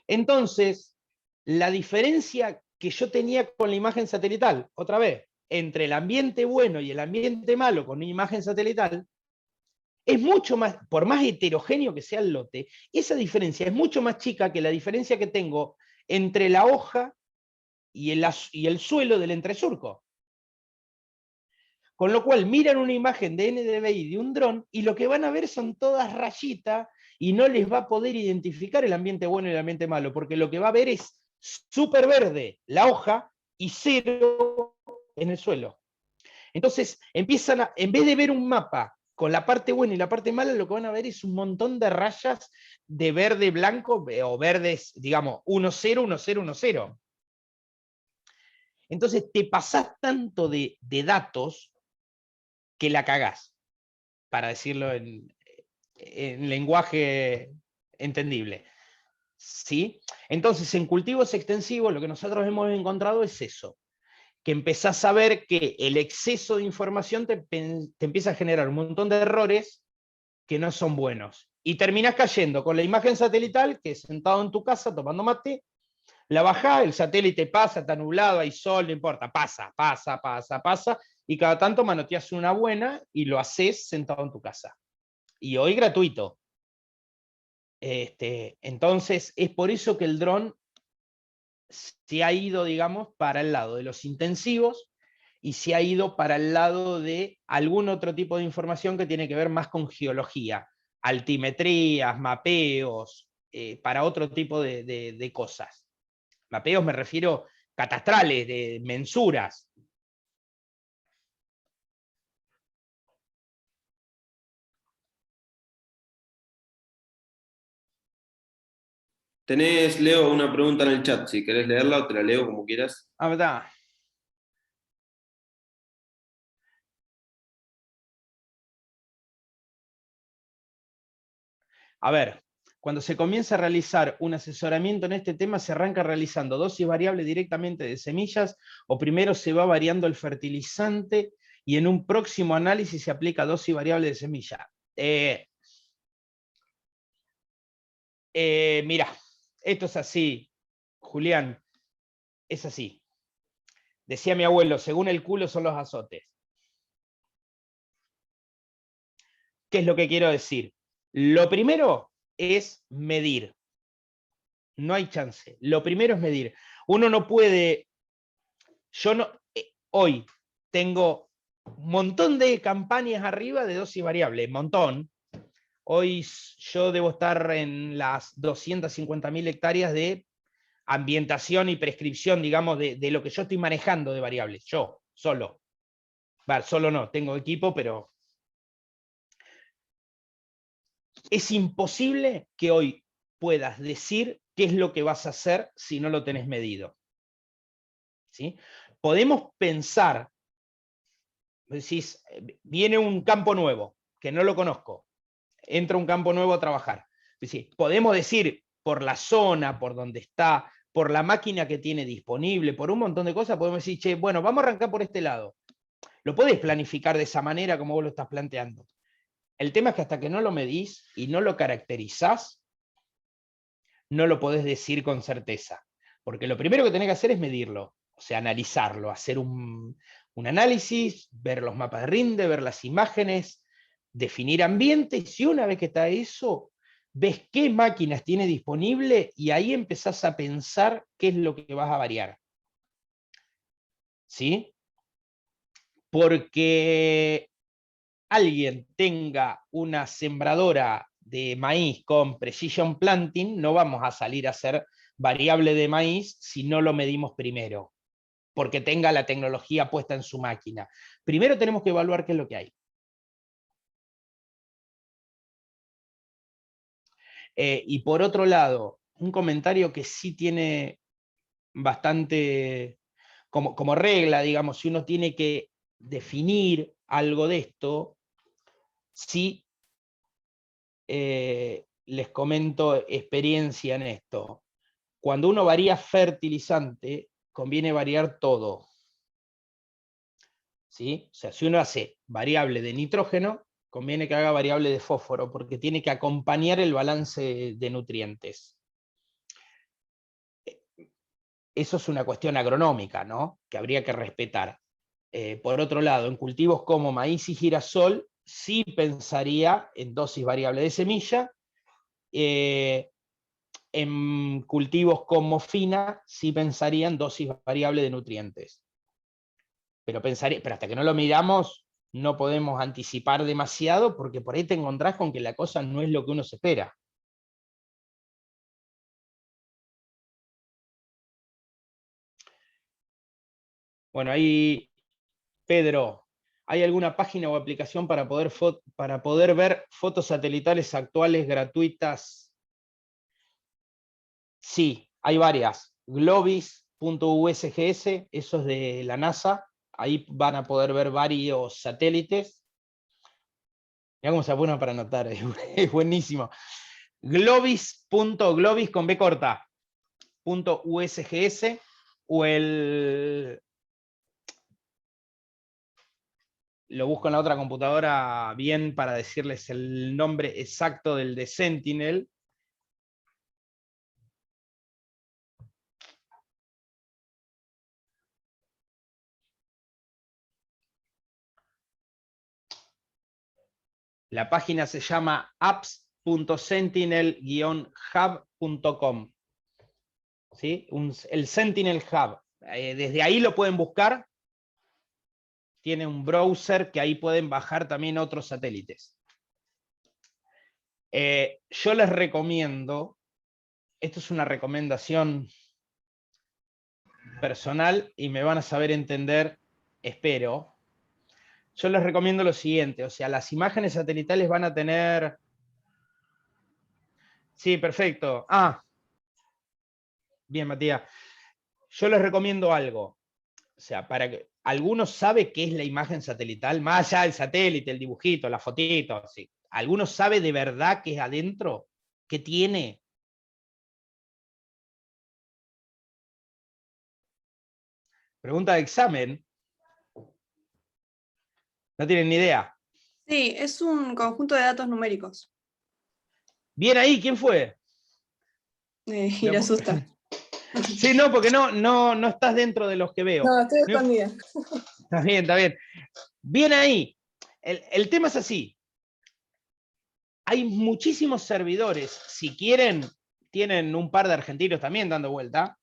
Entonces, la diferencia que yo tenía con la imagen satelital, otra vez, entre el ambiente bueno y el ambiente malo con una imagen satelital, es mucho más, por más heterogéneo que sea el lote, esa diferencia es mucho más chica que la diferencia que tengo entre la hoja y el suelo del entresurco. Con lo cual miran una imagen de NDVI de un dron y lo que van a ver son todas rayitas y no les va a poder identificar el ambiente bueno y el ambiente malo, porque lo que va a ver es súper verde la hoja y 0 en el suelo. Entonces empiezan a, en vez de ver un mapa con la parte buena y la parte mala, lo que van a ver es un montón de rayas de verde blanco o verdes, digamos, 1-0, 1-0, 1-0. Entonces te pasás tanto de datos que la cagás, para decirlo en lenguaje entendible. ¿Sí? Entonces, en cultivos extensivos lo que nosotros hemos encontrado es eso, que empezás a ver que el exceso de información te empieza a generar un montón de errores que no son buenos. Y terminás cayendo con la imagen satelital, que sentado en tu casa tomando mate, la bajás, el satélite pasa, está nublado, hay sol, no importa, pasa, y cada tanto manoteás una buena y lo haces sentado en tu casa. Y hoy gratuito. Entonces, es por eso que el dron se ha ido, digamos, para el lado de los intensivos y se ha ido para el lado de algún otro tipo de información que tiene que ver más con geología, altimetrías, mapeos, para otro tipo de cosas. Mapeos me refiero catastrales, de mensuras. Tenés, Leo, una pregunta en el chat, si querés leerla o te la leo como quieras. Ah, ¿verdad? A ver, cuando se comienza a realizar un asesoramiento en este tema, se arranca realizando dosis variable directamente de semillas, o primero se va variando el fertilizante y en un próximo análisis se aplica dosis variable de semilla. Mira, esto es así, Julián, es así. Decía mi abuelo, según el culo son los azotes. ¿Qué es lo que quiero decir? Lo primero es medir. No hay chance. Lo primero es medir. Uno no puede... Yo no... hoy tengo un montón de campañas arriba de dosis variable, montón. Hoy yo debo estar en las 250.000 hectáreas de ambientación y prescripción, digamos, de lo que yo estoy manejando de variables. Yo, solo. Vale, solo no, tengo equipo, pero... Es imposible que hoy puedas decir qué es lo que vas a hacer si no lo tenés medido. ¿Sí? Podemos pensar, decís, viene un campo nuevo, que no lo conozco, entra un campo nuevo a trabajar. Decís, podemos decir, por la zona, por donde está, por la máquina que tiene disponible, por un montón de cosas, podemos decir, che, bueno, vamos a arrancar por este lado. Lo podés planificar de esa manera como vos lo estás planteando. El tema es que hasta que no lo medís y no lo caracterizás, no lo podés decir con certeza. Porque lo primero que tenés que hacer es medirlo, o sea, analizarlo, hacer un análisis, ver los mapas de rinde, ver las imágenes, definir ambientes, y una vez que está eso, ves qué máquinas tiene disponible y ahí empezás a pensar qué es lo que vas a variar. ¿Sí? Porque alguien tenga una sembradora de maíz con precision planting, no vamos a salir a hacer variable de maíz si no lo medimos primero, porque tenga la tecnología puesta en su máquina. Primero tenemos que evaluar qué es lo que hay. Y por otro lado, un comentario que sí tiene bastante, como regla, digamos, si uno tiene que definir algo de esto, sí, les comento experiencia en esto. Cuando uno varía fertilizante, conviene variar todo. ¿Sí? O sea, si uno hace variable de nitrógeno, conviene que haga variable de fósforo, porque tiene que acompañar el balance de nutrientes. Eso es una cuestión agronómica, ¿no? Que habría que respetar. Por otro lado, en cultivos como maíz y girasol, sí pensaría en dosis variable de semilla. En cultivos como fina, sí pensaría en dosis variable de nutrientes. Pero hasta que no lo miramos, no podemos anticipar demasiado porque por ahí te encontrás con que la cosa no es lo que uno se espera. Bueno, ahí, Pedro, ¿hay alguna página o aplicación para poder ver fotos satelitales actuales gratuitas? Sí, hay varias. Globis.usgs, eso es de la NASA. Ahí van a poder ver varios satélites. Mirá cómo se pone para anotar, es buenísimo. Globis con B corta, .usgs, o lo busco en la otra computadora bien para decirles el nombre exacto del de Sentinel. La página se llama apps.sentinel-hub.com. ¿Sí? El Sentinel Hub. Desde ahí lo pueden buscar. Tiene un browser que ahí pueden bajar también otros satélites. Yo les recomiendo, esto es una recomendación personal y me van a saber entender, espero. Yo les recomiendo lo siguiente, o sea, las imágenes satelitales van a tener... Sí, perfecto. Bien, Matías. Yo les recomiendo algo. O sea, para que algunos sabe qué es la imagen satelital, más allá del satélite, el dibujito, la fotito, sí. ¿Alguno sabe de verdad qué es adentro? ¿Qué tiene? Pregunta de examen. No tienen ni idea. Sí, es un conjunto de datos numéricos. Bien ahí, ¿quién fue? Y le asusta. Sí, no, porque no estás dentro de los que veo. No, estoy escondida. Está bien, está bien. Bien ahí. El tema es así. Hay muchísimos servidores. Si quieren, tienen un par de argentinos también dando vuelta.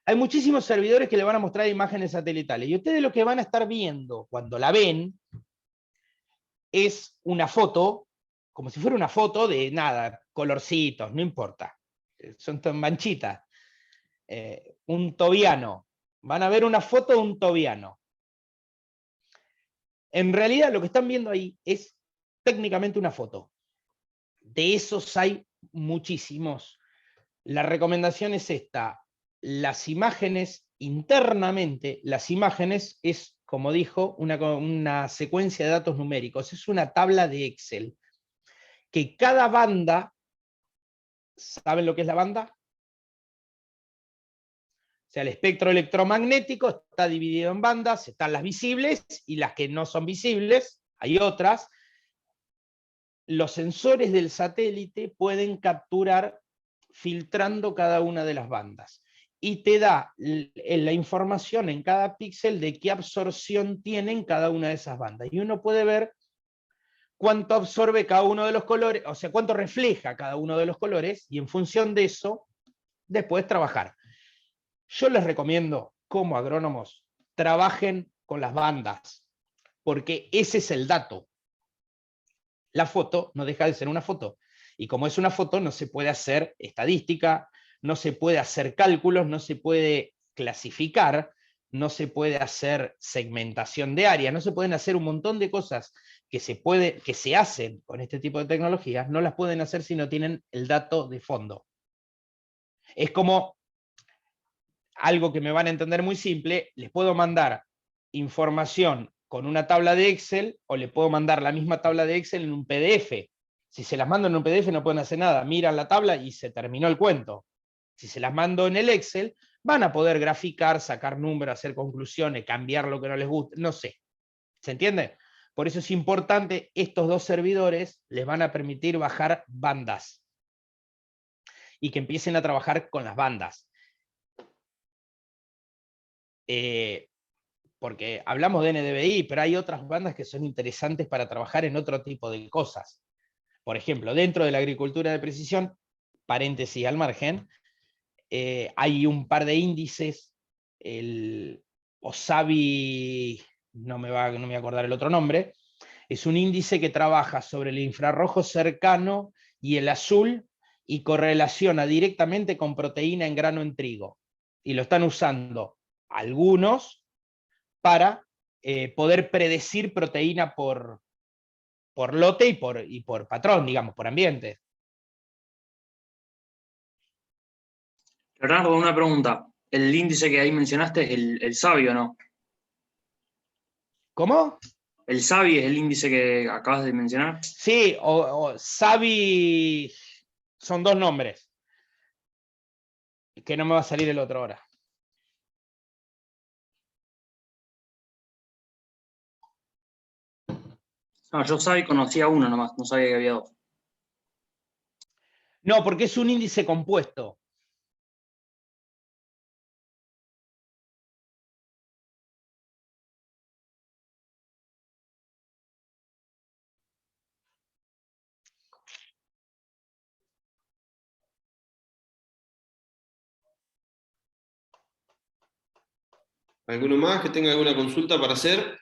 Hay muchísimos servidores que le van a mostrar imágenes satelitales. Y ustedes lo que van a estar viendo cuando la ven es una foto, como si fuera una foto de nada, colorcitos, no importa. Son manchitas. Un tobiano. Van a ver una foto de un tobiano. En realidad lo que están viendo ahí es técnicamente una foto. De esos hay muchísimos. La recomendación es esta. Las imágenes, internamente, las imágenes es, como dijo, una secuencia de datos numéricos. Es una tabla de Excel. Que cada banda, ¿saben lo que es la banda? O sea, el espectro electromagnético está dividido en bandas, están las visibles y las que no son visibles, hay otras. Los sensores del satélite pueden capturar filtrando cada una de las bandas. Y te da la información en cada píxel de qué absorción tienen cada una de esas bandas. Y uno puede ver cuánto absorbe cada uno de los colores, o sea, cuánto refleja cada uno de los colores, y en función de eso, después trabajar. Yo les recomiendo, como agrónomos, trabajen con las bandas, porque ese es el dato. La foto no deja de ser una foto. Y como es una foto, no se puede hacer estadística, no se puede hacer cálculos, no se puede clasificar, no se puede hacer segmentación de áreas, no se pueden hacer un montón de cosas que se hacen con este tipo de tecnologías, no las pueden hacer si no tienen el dato de fondo. Es como algo que me van a entender muy simple, les puedo mandar información con una tabla de Excel o le puedo mandar la misma tabla de Excel en un PDF. Si se las mando en un PDF no pueden hacer nada, miran la tabla y se terminó el cuento. Si se las mando en el Excel, van a poder graficar, sacar números, hacer conclusiones, cambiar lo que no les gusta, no sé. ¿Se entiende? Por eso es importante, estos dos servidores les van a permitir bajar bandas y que empiecen a trabajar con las bandas. Porque hablamos de NDVI, pero hay otras bandas que son interesantes para trabajar en otro tipo de cosas. Por ejemplo, dentro de la agricultura de precisión, paréntesis al margen, hay un par de índices, el OSABI no me voy a acordar el otro nombre, es un índice que trabaja sobre el infrarrojo cercano y el azul y correlaciona directamente con proteína en grano en trigo. Y lo están usando algunos para poder predecir proteína por lote y por patrón, digamos, por ambiente. Leonardo, una pregunta. El índice que ahí mencionaste es el SABI, ¿o no? ¿Cómo? ¿El SABI es el índice que acabas de mencionar? Sí, o SABI son dos nombres. Que no me va a salir el otro ahora. No, yo SABI conocía uno nomás, no sabía que había dos. No, porque es un índice compuesto. ¿Alguno más que tenga alguna consulta para hacer?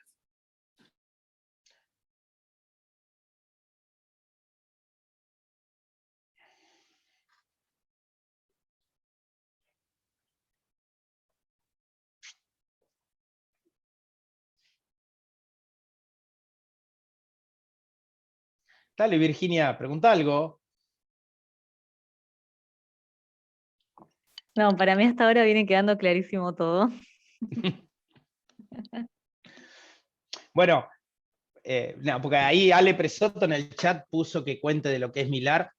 Dale, Virginia, pregunta algo. No, para mí hasta ahora viene quedando clarísimo todo. Bueno, no, porque ahí Ale Presotto en el chat puso que cuente de lo que es Milar.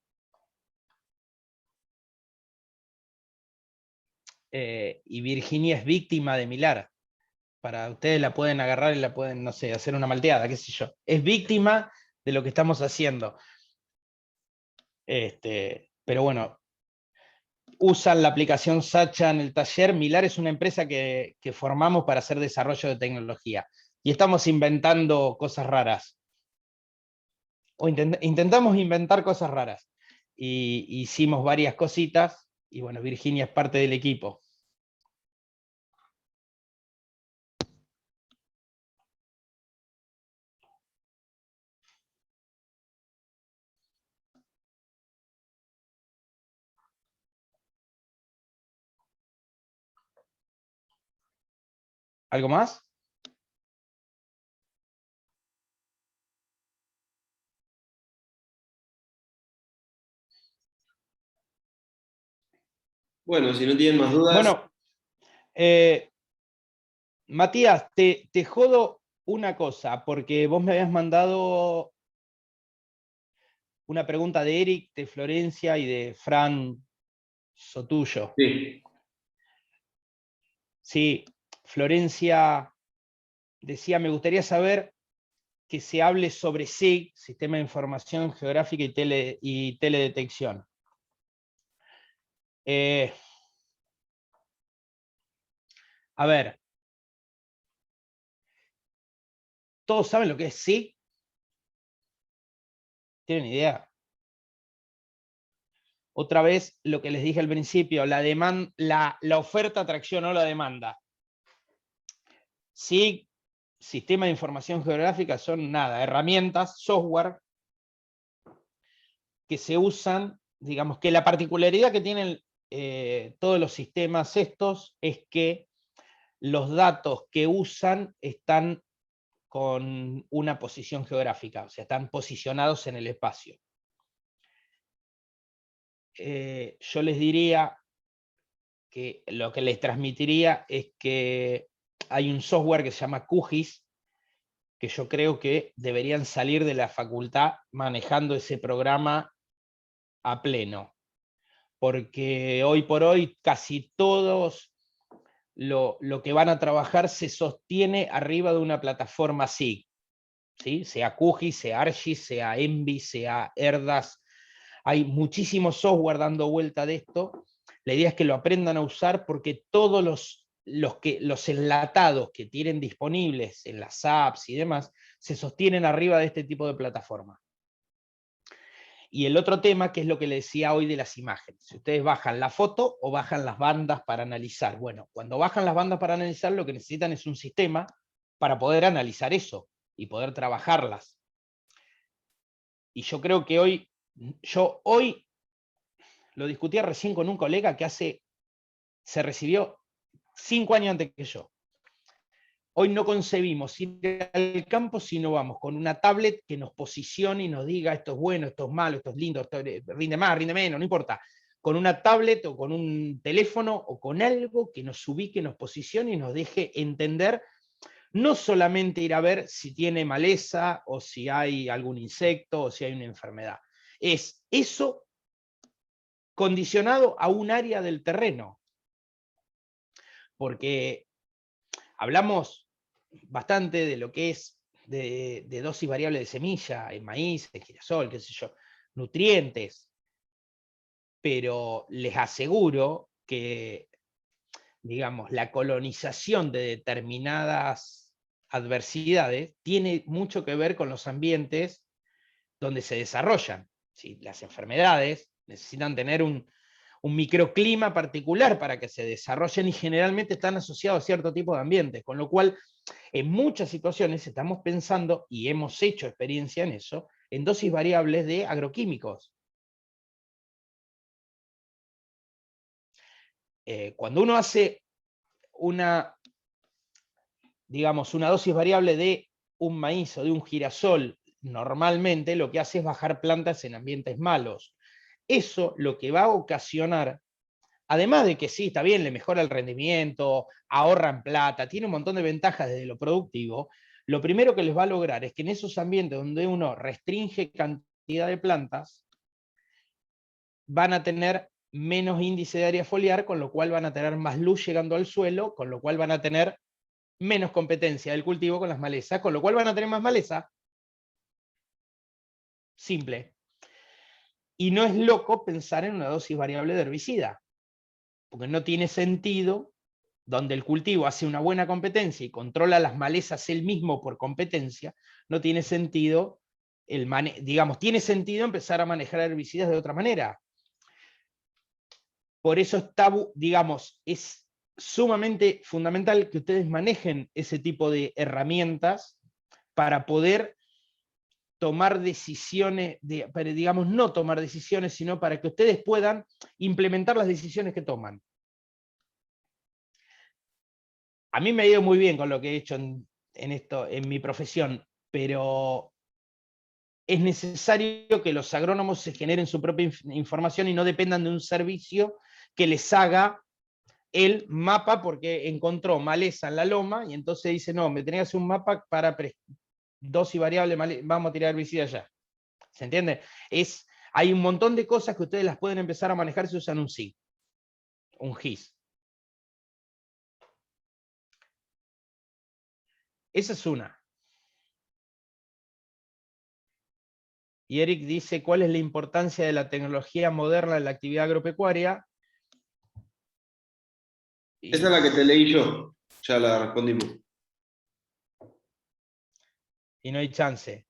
Y Virginia es víctima de Milar. Para ustedes la pueden agarrar y la pueden, no sé, hacer una malteada, qué sé yo. Es víctima de lo que estamos haciendo. Pero bueno, usan la aplicación Sacha en el taller. Milar es una empresa que formamos para hacer desarrollo de tecnología. Y estamos inventando cosas raras. O intentamos inventar cosas raras. Y hicimos varias cositas. Y bueno, Virginia es parte del equipo. ¿Algo más? Bueno, si no tienen más dudas. Bueno, Matías, te jodo una cosa, porque vos me habías mandado una pregunta de Eric, de Florencia y de Fran Sotullo. Sí. Sí, Florencia decía, me gustaría saber que se hable sobre SIG, Sistema de Información Geográfica y Teledetección. A ver, ¿todos saben lo que es SIG? ¿Tienen idea? Otra vez, lo que les dije al principio, la oferta traccionó la demanda. SIG, Sistema de Información Geográfica, son nada, herramientas, software, que se usan, digamos que la particularidad que tienen todos los sistemas estos es que los datos que usan están con una posición geográfica, o sea, están posicionados en el espacio. Yo les diría que lo que les transmitiría es que hay un software que se llama QGIS, que yo creo que deberían salir de la facultad manejando ese programa a pleno. Porque hoy por hoy casi todos lo que van a trabajar se sostiene arriba de una plataforma SIG. ¿Sí? Sea QGIS, sea ArcGIS, sea ENVI, sea ERDAS. Hay muchísimo software dando vuelta de esto. La idea es que lo aprendan a usar porque todos los enlatados que tienen disponibles en las apps y demás se sostienen arriba de este tipo de plataforma. Y el otro tema, que es lo que le decía hoy de las imágenes. Si ustedes bajan la foto o bajan las bandas para analizar. Bueno, cuando bajan las bandas para analizar, lo que necesitan es un sistema para poder analizar eso y poder trabajarlas. Y yo creo que hoy lo discutía recién con un colega que se recibió 5 años antes que yo. Hoy no concebimos ir al campo si no vamos con una tablet que nos posicione y nos diga esto es bueno, esto es malo, esto es lindo, esto rinde más, rinde menos, no importa. Con una tablet o con un teléfono o con algo que nos ubique, nos posicione y nos deje entender, no solamente ir a ver si tiene maleza o si hay algún insecto o si hay una enfermedad. Es eso condicionado a un área del terreno. Porque hablamos bastante de lo que es de dosis variable de semilla, en maíz, en girasol, qué sé yo, nutrientes, pero les aseguro que, digamos, la colonización de determinadas adversidades tiene mucho que ver con los ambientes donde se desarrollan. ¿Sí? Las enfermedades necesitan tener un microclima particular para que se desarrollen y generalmente están asociados a cierto tipo de ambientes, con lo cual en muchas situaciones estamos pensando, y hemos hecho experiencia en eso, en dosis variables de agroquímicos. Cuando uno hace digamos, una dosis variable de un maíz o de un girasol, normalmente lo que hace es bajar plantas en ambientes malos. Eso lo que va a ocasionar, además de que sí, está bien, le mejora el rendimiento, ahorran plata, tiene un montón de ventajas desde lo productivo, lo primero que les va a lograr es que en esos ambientes donde uno restringe cantidad de plantas, van a tener menos índice de área foliar, con lo cual van a tener más luz llegando al suelo, con lo cual van a tener menos competencia del cultivo con las malezas, con lo cual van a tener más maleza. Simple. Y no es loco pensar en una dosis variable de herbicida, porque no tiene sentido, donde el cultivo hace una buena competencia y controla las malezas él mismo por competencia, no tiene sentido, digamos, tiene sentido empezar a manejar herbicidas de otra manera. Por eso está, digamos, es sumamente fundamental que ustedes manejen ese tipo de herramientas para poder tomar decisiones, digamos, no tomar decisiones, sino para que ustedes puedan implementar las decisiones que toman. A mí me ha ido muy bien con lo que he hecho en mi profesión, pero es necesario que los agrónomos se generen su propia información y no dependan de un servicio que les haga el mapa porque encontró maleza en la loma y entonces dice, no, me tenés que hacer un mapa para dosis variable, vamos a tirar herbicida allá. ¿Se entiende? Hay un montón de cosas que ustedes las pueden empezar a manejar si usan un SIG, un GIS. Esa es una. Y Eric dice, ¿cuál es la importancia de la tecnología moderna en la actividad agropecuaria? Esa es la que te leí yo, ya la respondimos. Y no hay chance.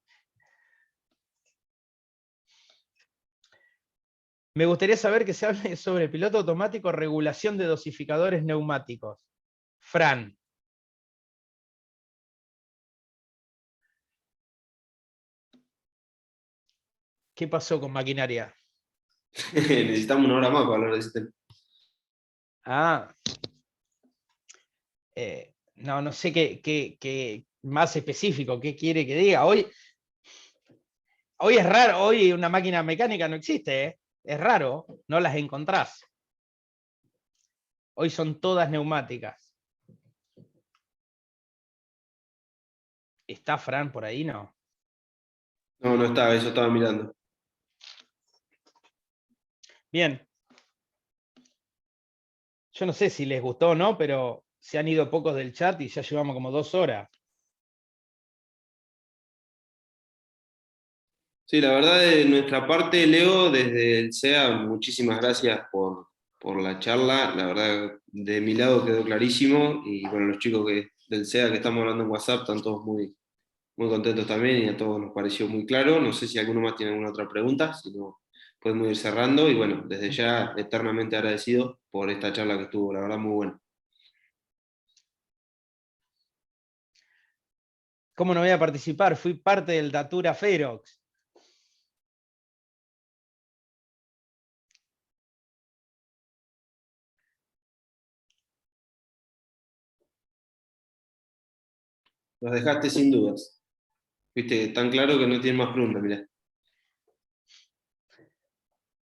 Me gustaría saber que se hable sobre piloto automático, regulación de dosificadores neumáticos. Fran. ¿Qué pasó con maquinaria? Necesitamos una hora más para hablar de ese tema. Ah. No sé qué más específico, qué quiere que diga. Hoy es raro, hoy una máquina mecánica no existe, ¿eh? Es raro, no las encontrás. Hoy son todas neumáticas. ¿Está Fran por ahí? No. No, no estaba, eso estaba mirando. Bien. Yo no sé si les gustó o no, pero se han ido pocos del chat y ya llevamos como 2 horas. Sí, la verdad de nuestra parte, Leo, desde el SEA, muchísimas gracias por la charla. La verdad, de mi lado quedó clarísimo y bueno, los chicos del SEA que estamos hablando en WhatsApp están todos muy, muy contentos también y a todos nos pareció muy claro. No sé si alguno más tiene alguna otra pregunta, si no podemos ir cerrando y bueno, desde ya eternamente agradecido por esta charla que estuvo, la verdad muy buena. ¿Cómo no voy a participar? Fui parte del Datura Ferox. Los dejaste sin dudas. Viste, tan claro que no tienen más preguntas, mirá.